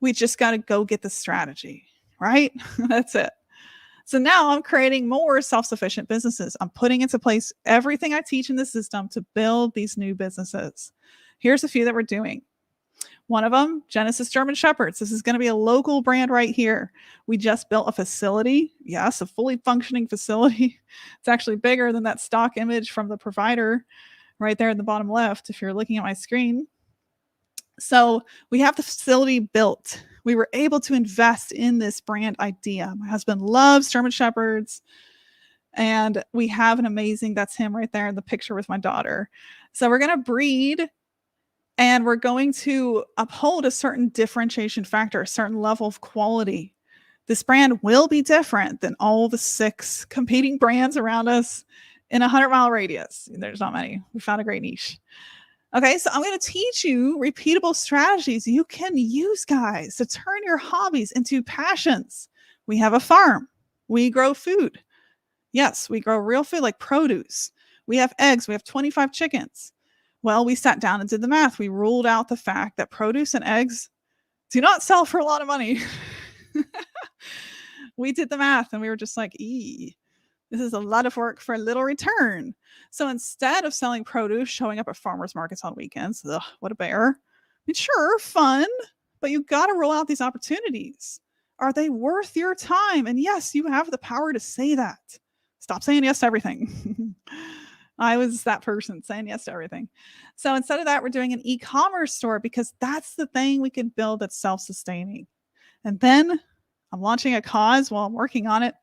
B: We just got to go get the strategy, right? That's it. So now I'm creating more self-sufficient businesses. I'm putting into place everything I teach in the system to build these new businesses. Here's a few that we're doing. One of them, Genesis German Shepherds. This is going to be a local brand right here. We just built a facility. Yes, a fully functioning facility. It's actually bigger than that stock image from the provider right there in the bottom left, if you're looking at my screen. So we have the facility built. We were able to invest in this brand idea. My husband loves German Shepherds. And we have an amazing, that's him right there in the picture with my daughter. So we're going to breed and we're going to uphold a certain differentiation factor, a certain level of quality. This brand will be different than all the 6 competing brands around us in a 100-mile radius. There's not many. We found a great niche. Okay, so I'm going to teach you repeatable strategies you can use, guys, to turn your hobbies into passions. We have a farm. We grow food. Yes, we grow real food like produce. We have eggs. We have 25 chickens. Well, we sat down and did the math. We ruled out the fact that produce and eggs do not sell for a lot of money. We did the math and we were just like, this is a lot of work for a little return. So instead of selling produce, showing up at farmers markets on weekends, what a bear. I mean, sure, fun, but you got to roll out these opportunities. Are they worth your time? And yes, you have the power to say that. Stop saying yes to everything. I was that person saying yes to everything. So instead of that, we're doing an e-commerce store because that's the thing we can build that's self-sustaining. And then I'm launching a cause while I'm working on it.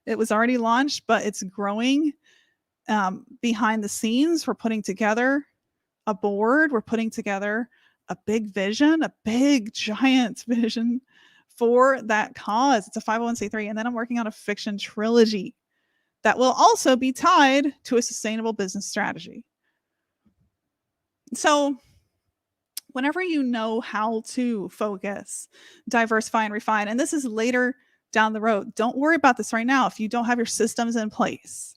B: It was already launched, but it's growing behind the scenes. We're putting together a board. We're putting together a big vision, a big giant vision for that cause. It's a 501c3. And then I'm working on a fiction trilogy that will also be tied to a sustainable business strategy. So whenever you know how to focus, diversify, and refine, and this is later down the road, don't worry about this right now if you don't have your systems in place.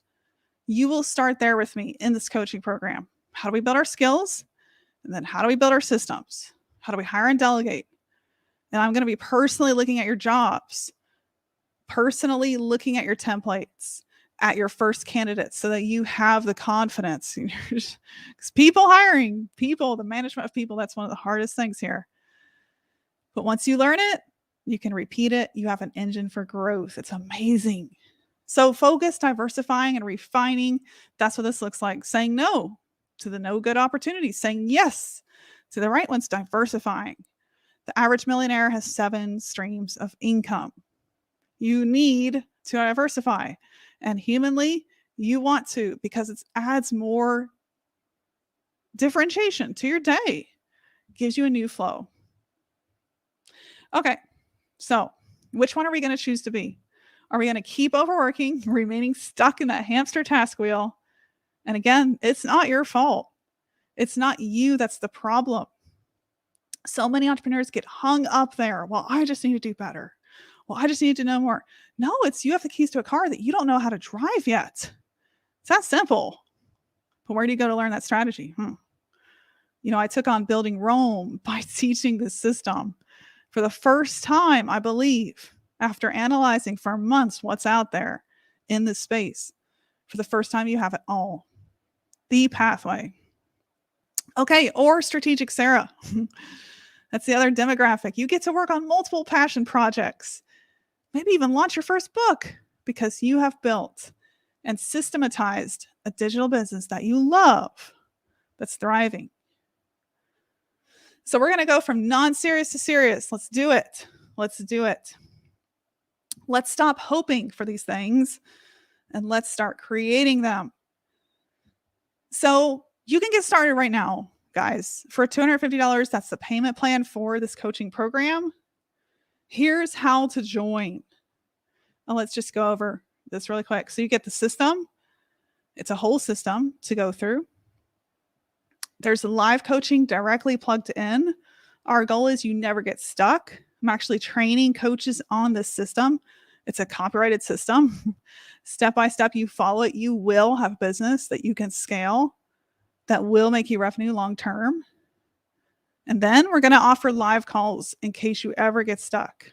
B: You will start there with me in this coaching program. How do we build our skills? And then how do we build our systems? How do we hire and delegate? And I'm going to be personally looking at your jobs, personally looking at your templates, at your first candidates so that you have the confidence. Because hiring people, the management of people, that's one of the hardest things here. But once you learn it, you can repeat it. You have an engine for growth. It's amazing. So focus, diversifying, and refining. That's what this looks like. Saying no to the no good opportunities. Saying yes to the right ones. Diversifying. The average millionaire has 7 streams of income. You need to diversify. And humanly, you want to because it adds more differentiation to your day. Gives you a new flow. Okay, so which one are we going to choose to be? Are we going to keep overworking, remaining stuck in that hamster task wheel? And again, it's not your fault. It's not you that's the problem. So many entrepreneurs get hung up there. Well, I just need to do better. Well, I just need to know more. No, it's you have the keys to a car that you don't know how to drive yet. It's that simple. But where do you go to learn that strategy? I took on building Rome by teaching this system for the first time, I believe, after analyzing for months what's out there in this space. For the first time, you have it all. The pathway. Okay, or Strategic Sarah. That's the other demographic. You get to work on multiple passion projects. Maybe even launch your first book because you have built and systematized a digital business that you love that's thriving. So we're going to go from non-serious to serious. Let's do it. Let's do it. Let's stop hoping for these things and let's start creating them. So you can get started right now, guys. For $250, that's the payment plan for this coaching program. Here's how to join. And let's just go over this really quick. So you get the system. It's a whole system to go through. There's live coaching directly plugged in. Our goal is you never get stuck. I'm actually training coaches on this system. It's a copyrighted system. Step by step, you follow it. You will have business that you can scale that will make you revenue long term. And then we're going to offer live calls in case you ever get stuck.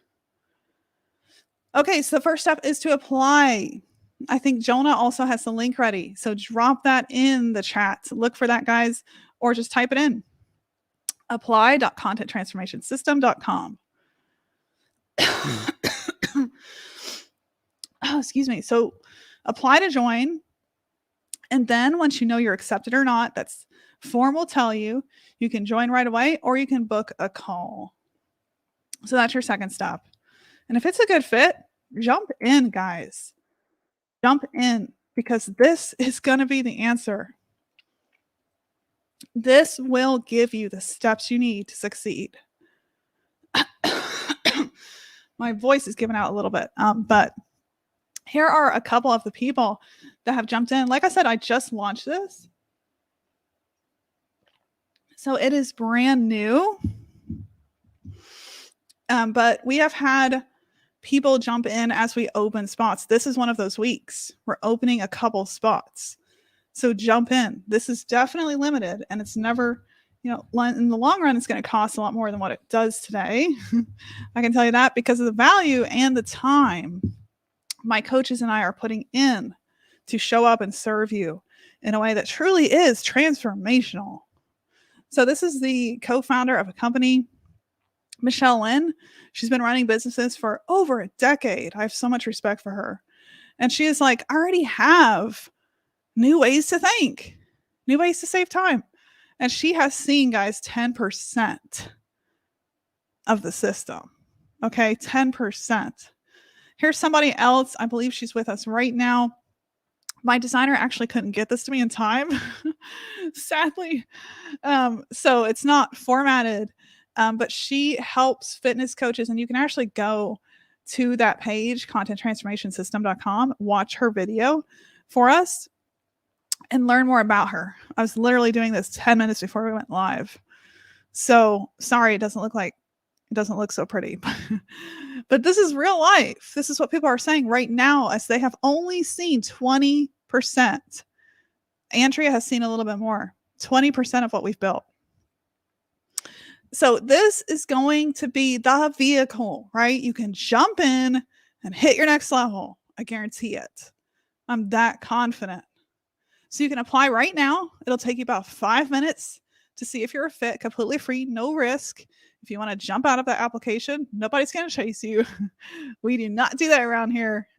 B: Okay, so the first step is to apply. I think Jonah also has the link ready. So drop that in the chat. Look for that, guys, or just type it in. apply.contenttransformationsystem.com. Oh, excuse me. So apply to join. And then once you know you're accepted or not, that's form will tell you. You can join right away or you can book a call. So that's your second step. And if it's a good fit, jump in, guys. Jump in because this is going to be the answer. This will give you the steps you need to succeed. My voice is giving out a little bit, but here are a couple of the people that have jumped in. Like I said, I just launched this. So it is brand new. But we have had people jump in as we open spots. This is one of those weeks. We're opening a couple spots. So jump in. This is definitely limited and it's never, in the long run, it's going to cost a lot more than what it does today. I can tell you that because of the value and the time my coaches and I are putting in to show up and serve you in a way that truly is transformational. So this is the co-founder of a company, Michelle Lynn. She's been running businesses for over a decade. I have so much respect for her. And she is like, I already have new ways to think, new ways to save time. And she has seen, guys, 10% of the system. Okay, 10%. Here's somebody else. I believe she's with us right now. My designer actually couldn't get this to me in time, sadly. So it's not formatted, but she helps fitness coaches. And you can actually go to that page, contenttransformationsystem.com, watch her video for us and learn more about her. I was literally doing this 10 minutes before we went live. So sorry, it doesn't look so pretty, but this is real life. This is what people are saying right now as they have only seen 20%. Andrea has seen a little bit more, 20% of what we've built. So this is going to be the vehicle, right? You can jump in and hit your next level. I guarantee it. I'm that confident. So you can apply right now. It'll take you about 5 minutes to see if you're a fit, completely free, no risk. If you want to jump out of that application, nobody's going to chase you. We do not do that around here.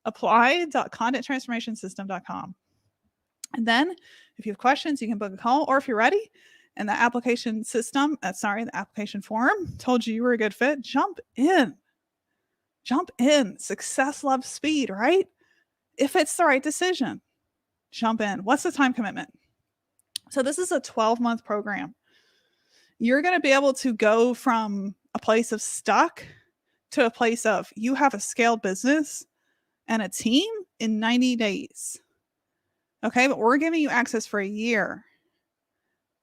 B: Apply.contenttransformationsystem.com. And then if you have questions, you can book a call, or if you're ready and the application system, the application form told you were a good fit, jump in. Jump in. Success loves speed, right? If it's the right decision, jump in. What's the time commitment? So this is a 12-month program. You're going to be able to go from a place of stuck to a place of you have a scaled business and a team in 90 days. Okay, but we're giving you access for a year,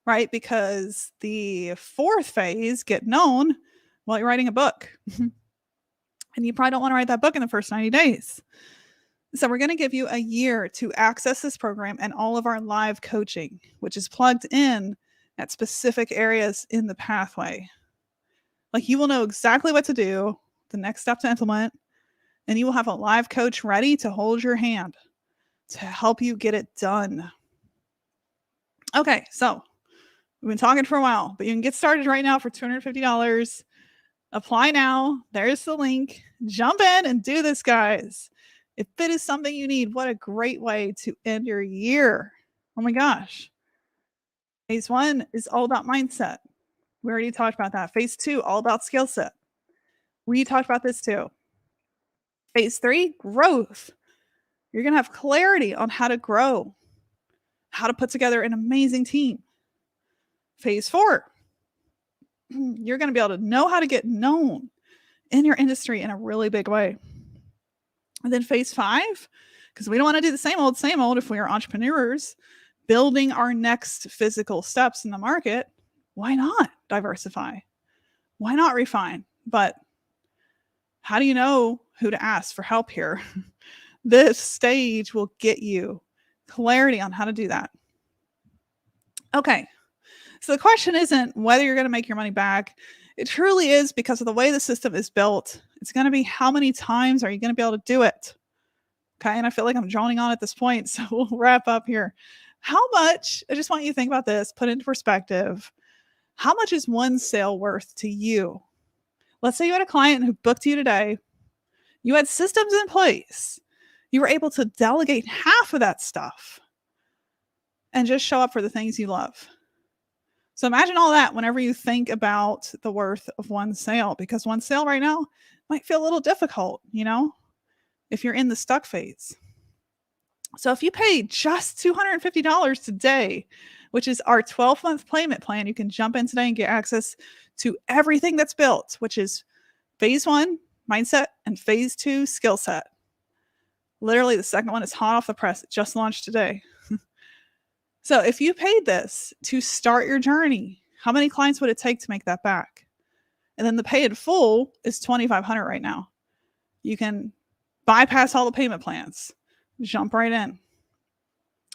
B: right? Because the fourth phase, get known, while you're writing a book. And you probably don't want to write that book in the first 90 days. So we're going to give you a year to access this program and all of our live coaching, which is plugged in at specific areas in the pathway. Like you will know exactly what to do, the next step to implement, and you will have a live coach ready to hold your hand to help you get it done. Okay, so we've been talking for a while, but you can get started right now for $250. Apply now. There's the link. Jump in and do this, guys. If it is something you need, what a great way to end your year. Oh my gosh. Phase 1 is all about mindset. We already talked about that. Phase 2, all about skill set. We talked about this too. Phase 3, growth. You're going to have clarity on how to grow, how to put together an amazing team. Phase 4, you're going to be able to know how to get known in your industry in a really big way. And then phase 5, because we don't want to do the same old if we are entrepreneurs, building our next physical steps in the market. Why not diversify? Why not refine? But how do you know who to ask for help here? This stage will get you clarity on how to do that. Okay. So the question isn't whether you're going to make your money back. It truly is because of the way the system is built. It's going to be how many times are you going to be able to do it? Okay. And I feel like I'm droning on at this point. So we'll wrap up here. How much, I just want you to think about this, put it into perspective. How much is one sale worth to you? Let's say you had a client who booked you today. You had systems in place. You were able to delegate half of that stuff and just show up for the things you love. So imagine all that whenever you think about the worth of one sale, because one sale right now might feel a little difficult, if you're in the stuck phase. So if you pay just $250 today, which is our 12-month payment plan, you can jump in today and get access to everything that's built, which is phase 1, mindset, and phase 2, skill set. Literally, the second one is hot off the press. It just launched today. So if you paid this to start your journey, how many clients would it take to make that back? And then the pay in full is $2,500 right now. You can bypass all the payment plans, jump right in.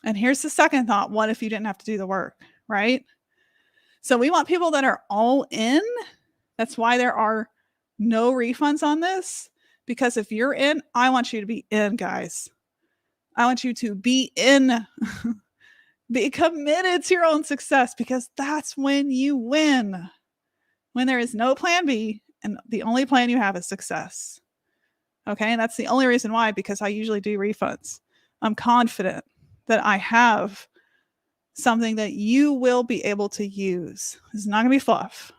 B: And here's the second thought. What if you didn't have to do the work, right? So we want people that are all in. That's why there are no refunds on this. Because if you're in, I want you to be in, guys. I want you to be in. Be committed to your own success, because that's when you win. When there is no plan B and the only plan you have is success. Okay. And that's the only reason why, because I usually do refunds. I'm confident that I have something that you will be able to use. It's not going to be fluff,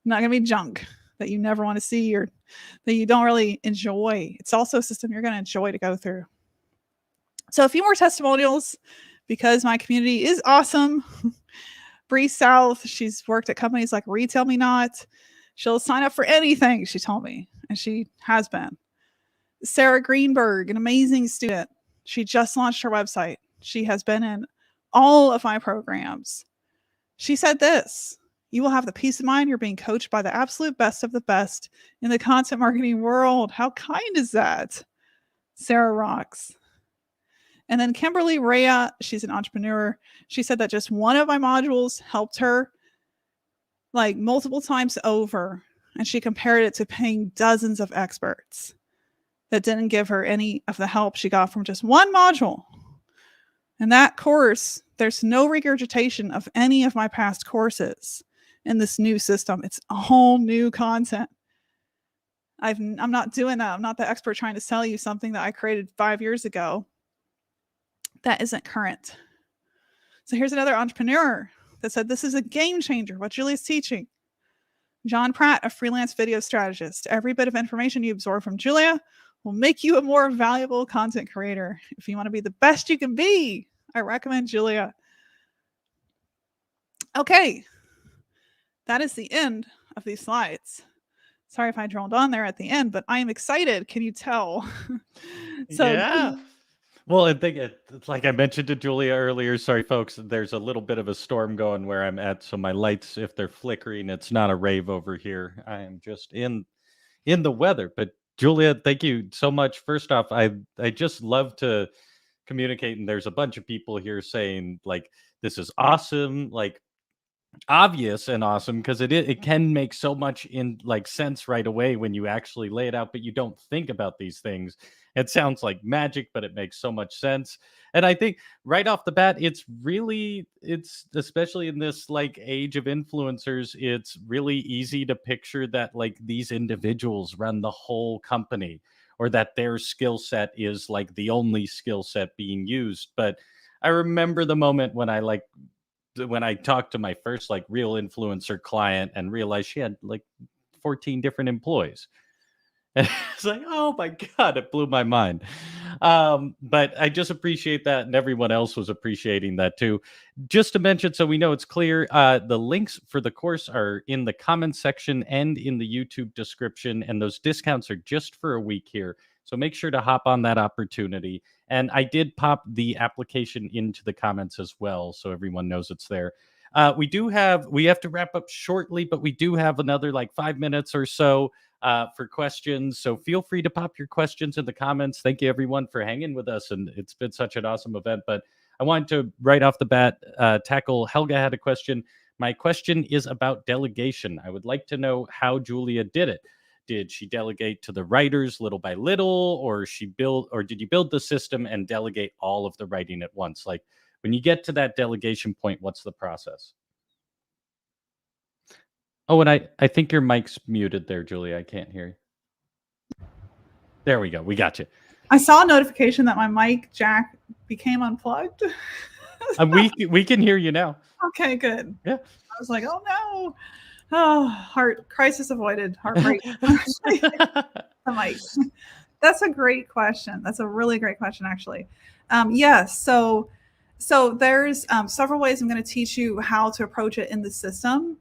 B: not going to be junk that you never want to see or that you don't really enjoy. It's also a system you're going to enjoy to go through. So a few more testimonials, because my community is awesome. Bree South, she's worked at companies like Retail Me Not. She'll sign up for anything, she told me, and she has been. Sarah Greenberg, an amazing student. She just launched her website. She has been in all of my programs. She said this: you will have the peace of mind you're being coached by the absolute best of the best in the content marketing world. How kind is that? Sarah rocks. And then Kimberly Rhea, she's an entrepreneur. She said that just one of my modules helped her like multiple times over. And she compared it to paying dozens of experts that didn't give her any of the help she got from just one module. In that course, there's no regurgitation of any of my past courses in this new system. It's all new content. I'm not doing that. I'm not the expert trying to sell you something that I created 5 years ago that isn't current. So here's another entrepreneur that said this is a game changer, what Julia's teaching. John Pratt, a freelance video strategist. Every bit of information you absorb from Julia will make you a more valuable content creator. If you want to be the best you can be, I recommend Julia. Okay, that is the end of these slides. Sorry if I droned on there at the end, but I am excited. Can you tell?
A: So yeah. Well, I think it's like I mentioned to Julia earlier. Sorry, folks. There's a little bit of a storm going where I'm at, so my lights, if they're flickering, it's not a rave over here. I am just in the weather. But Julia, thank you so much. First off, I just love to communicate, and there's a bunch of people here saying like this is awesome, like obvious and awesome, because it can make so much in like sense right away when you actually lay it out, but you don't think about these things. It sounds like magic, but it makes so much sense. And I think right off the bat, it's especially in this like age of influencers, it's really easy to picture that like these individuals run the whole company, or that their skill set is like the only skill set being used. But I remember the moment when I talked to my first like real influencer client and realized she had like 14 different employees. And it's like, oh my God, it blew my mind. But I just appreciate that. And everyone else was appreciating that too. Just to mention, so we know it's clear, the links for the course are in the comments section and in the YouTube description. And those discounts are just for a week here. So make sure to hop on that opportunity. And I did pop the application into the comments as well, so everyone knows it's there. We have to wrap up shortly, but we do have another like 5 minutes or so for questions. So feel free to pop your questions in the comments. Thank you everyone for hanging with us. And it's been such an awesome event. But I wanted to right off the bat tackle, Helga had a question. My question is about delegation. I would like to know how Julia did it. Did she delegate to the writers little by little, or did you build the system and delegate all of the writing at once? Like when you get to that delegation point, what's the process? Oh, and I think your mic's muted there, Julia. I can't hear you. There we go. We got you.
B: I saw a notification that my mic jack became unplugged.
A: We can hear you now.
B: Okay, good.
A: Yeah.
B: I was like, oh no. Oh, heart crisis avoided. Heartbreak. The mic. That's a great question. That's a really great question, actually. Yes. So there's several ways I'm going to teach you how to approach it in the system.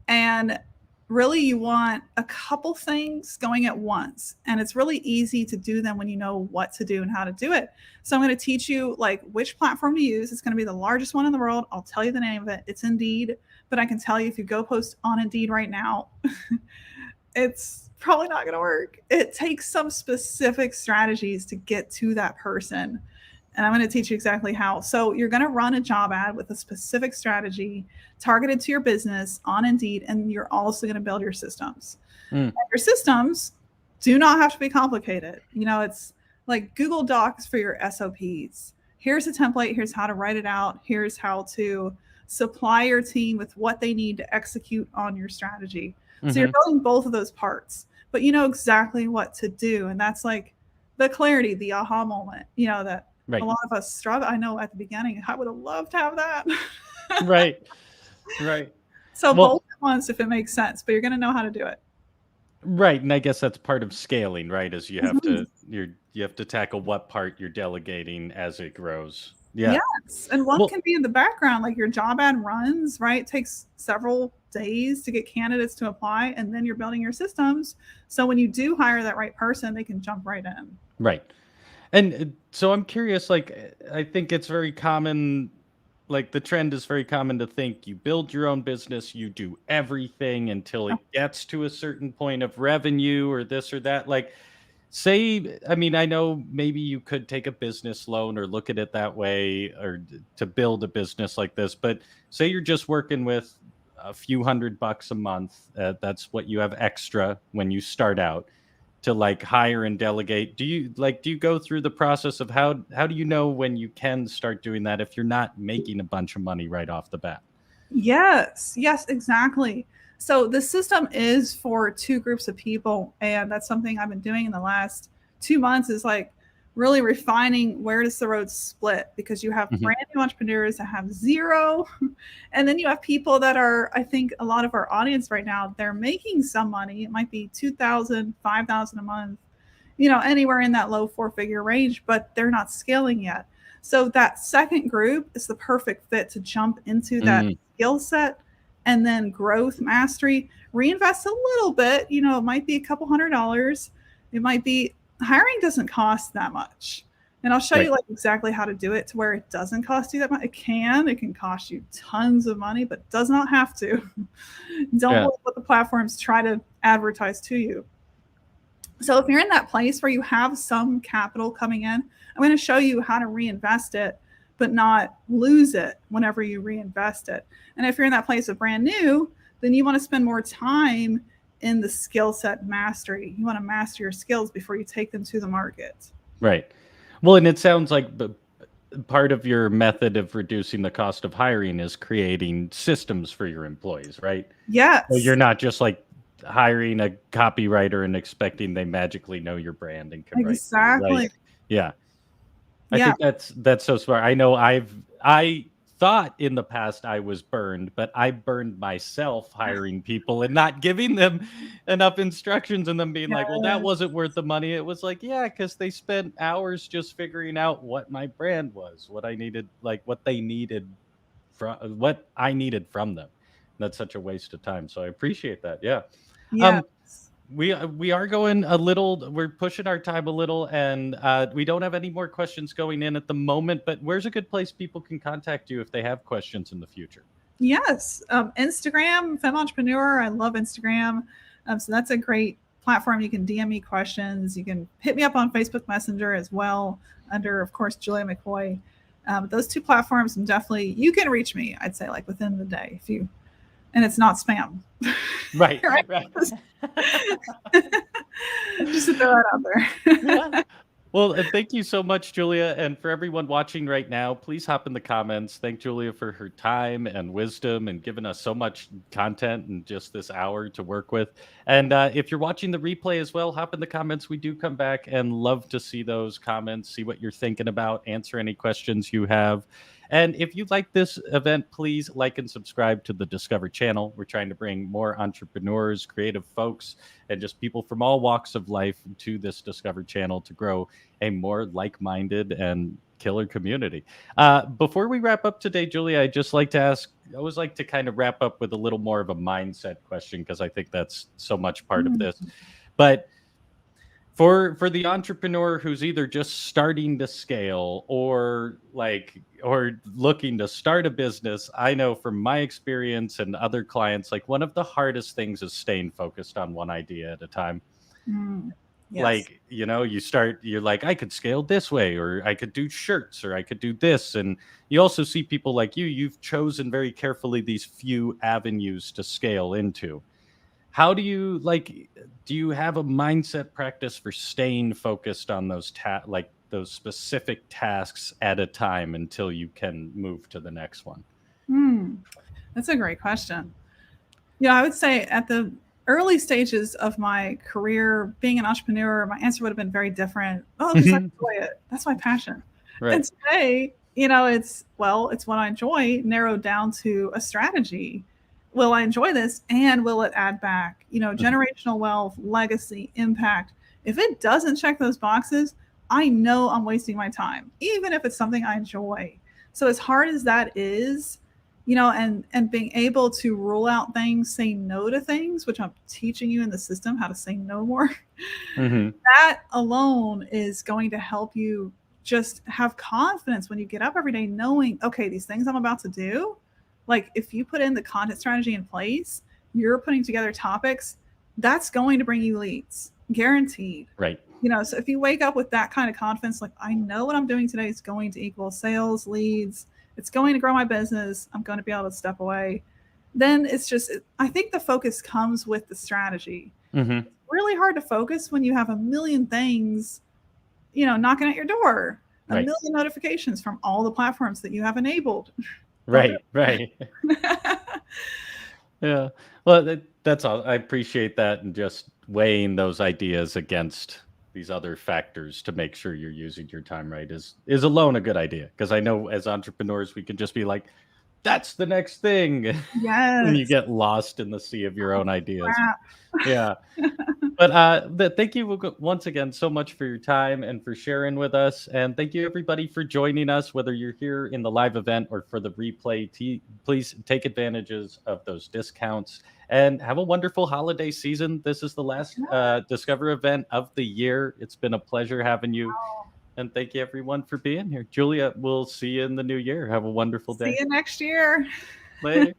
B: And really, you want a couple things going at once. And it's really easy to do them when you know what to do and how to do it. So I'm going to teach you like which platform to use. It's going to be the largest one in the world. I'll tell you the name of it. It's Indeed. But I can tell you if you go post on Indeed right now, it's probably not going to work. It takes some specific strategies to get to that person. And I'm going to teach you exactly how. So you're going to run a job ad with a specific strategy targeted to your business on Indeed, and you're also going to build your systems. And your systems do not have to be complicated. You know, it's like Google Docs for your SOPs. Here's a template. Here's how to write it out. Here's how to supply your team with what they need to execute on your strategy. So you're building both of those parts, but you know exactly what to do. And that's like the clarity, the aha moment, you know, that a lot of us struggle. I know at the beginning, I would have loved to have that.
A: Right.
B: So both at once, if it makes sense, but you're going to know how to do it.
A: Right. And I guess that's part of scaling, right? Is you have to you have to tackle what part you're delegating as it grows. Yeah.
B: Yes. And one can be in the background, like your job ad runs, right? It takes several days to get candidates to apply, and then you're building your systems. So when you do hire that right person, they can jump right in.
A: Right. And so I'm curious, like, I think it's very common, like the trend is very common to think you build your own business, you do everything until it gets to a certain point of revenue or this or that. Like, say, I mean, I know maybe you could take a business loan or look at it that way or to build a business like this, but say you're just working with a few $100 a month. That's what you have extra when you start out to like hire and delegate. Do you go through the process of how do you know when you can start doing that if you're not making a bunch of money right off the bat?
B: Yes, exactly. So the system is for two groups of people, and that's something I've been doing in the last 2 months is like really refining where does the road split, because you have brand new entrepreneurs that have zero, and then you have people that are, I think a lot of our audience right now, they're making some money. It might be 2,000, 5,000 a month, you know, anywhere in that low 4-figure range, but they're not scaling yet. So that second group is the perfect fit to jump into that skill set and then growth mastery, reinvest a little bit. You know, it might be a couple $100. It might be, hiring doesn't cost that much. And I'll show you like exactly how to do it to where it doesn't cost you that much. It can cost you tons of money, but does not have to. Don't look what the platforms try to advertise to you. So if you're in that place where you have some capital coming in, I'm going to show you how to reinvest it, but not lose it whenever you reinvest it. And if you're in that place of brand new, then you want to spend more time in the skill set mastery. You want to master your skills before you take them to the market.
A: Right. Well, and it sounds like part of your method of reducing the cost of hiring is creating systems for your employees, right?
B: Yes.
A: So you're not just like hiring a copywriter and expecting they magically know your brand and can
B: exactly.
A: Right? Yeah. I think that's so smart. I know I thought in the past I was burned, but I burned myself hiring people and not giving them enough instructions and them being like, well, that wasn't worth the money. It was like, yeah, because they spent hours just figuring out what my brand was, what I needed, like what they needed from what I needed from them. That's such a waste of time. So I appreciate that. Yeah. We are going a little, we're pushing our time a little, and we don't have any more questions going in at the moment, but where's a good place people can contact you if they have questions in the future?
B: Yes. Instagram, Femme Entrepreneur. I love Instagram. So that's a great platform. You can DM me questions. You can hit me up on Facebook Messenger as well under, of course, Julia McCoy. Those two platforms, and definitely you can reach me, I'd say, like within the day if you and it's not spam.
A: Right.
B: Right?
A: Right.
B: Just to throw that out
A: Yeah.
B: there.
A: Well, and thank you so much, Julia. And for everyone watching right now, please hop in the comments. Thank Julia for her time and wisdom and giving us so much content in just this hour to work with. And if you're watching the replay as well, hop in the comments. We do come back and love to see those comments, see what you're thinking about, answer any questions you have. And if you like this event, please like and subscribe to the Discover channel. We're trying to bring more entrepreneurs, creative folks, and just people from all walks of life to this Discover channel to grow a more like-minded and killer community. Before we wrap up today, Julia, I just like to ask, I always like to kind of wrap up with a little more of a mindset question because I think that's so much part of this. But for the entrepreneur who's either just starting to scale or looking to start a business, I know from my experience and other clients, like one of the hardest things is staying focused on one idea at a time.
B: Yes.
A: Like, you're like, I could scale this way, or I could do shirts, or I could do this. And you also see people like you've chosen very carefully these few avenues to scale into. How do you do you have a mindset practice for staying focused on those specific tasks at a time until you can move to the next one?
B: That's a great question. Yeah, I would say at the early stages of my career being an entrepreneur, my answer would have been very different. Oh, because I enjoy it. That's my passion.
A: Right.
B: And today, it's what I enjoy narrowed down to a strategy. Will I enjoy this and will it add back, generational wealth, legacy, impact? If it doesn't check those boxes, I know I'm wasting my time, even if it's something I enjoy. So as hard as that is, and being able to rule out things, say no to things, which I'm teaching you in the system how to say no more. That alone is going to help you just have confidence when you get up every day, knowing, okay, these things I'm about to do, like if you put in the content strategy in place, you're putting together topics, that's going to bring you leads, guaranteed.
A: Right.
B: So if you wake up with that kind of confidence, like I know what I'm doing today is going to equal sales, leads, it's going to grow my business, I'm going to be able to step away, then I think the focus comes with the strategy. It's really hard to focus when you have a million things, knocking at your door, a million notifications from all the platforms that you have enabled.
A: Right. Yeah. Well, that's all. I appreciate that, and just weighing those ideas against these other factors to make sure you're using your time right is alone a good idea. Because I know as entrepreneurs, we can just be like, that's the next thing.
B: Yes.
A: And you get lost in the sea of your own ideas.
B: Crap.
A: Yeah. But thank you once again so much for your time and for sharing with us. And thank you everybody for joining us, whether you're here in the live event or for the replay. Please take advantages of those discounts and have a wonderful holiday season. This is the last Discover event of the year. It's been a pleasure having you. And thank you everyone for being here. Julia, we'll see you in the new year. Have a wonderful day.
B: See you next year.
A: Later.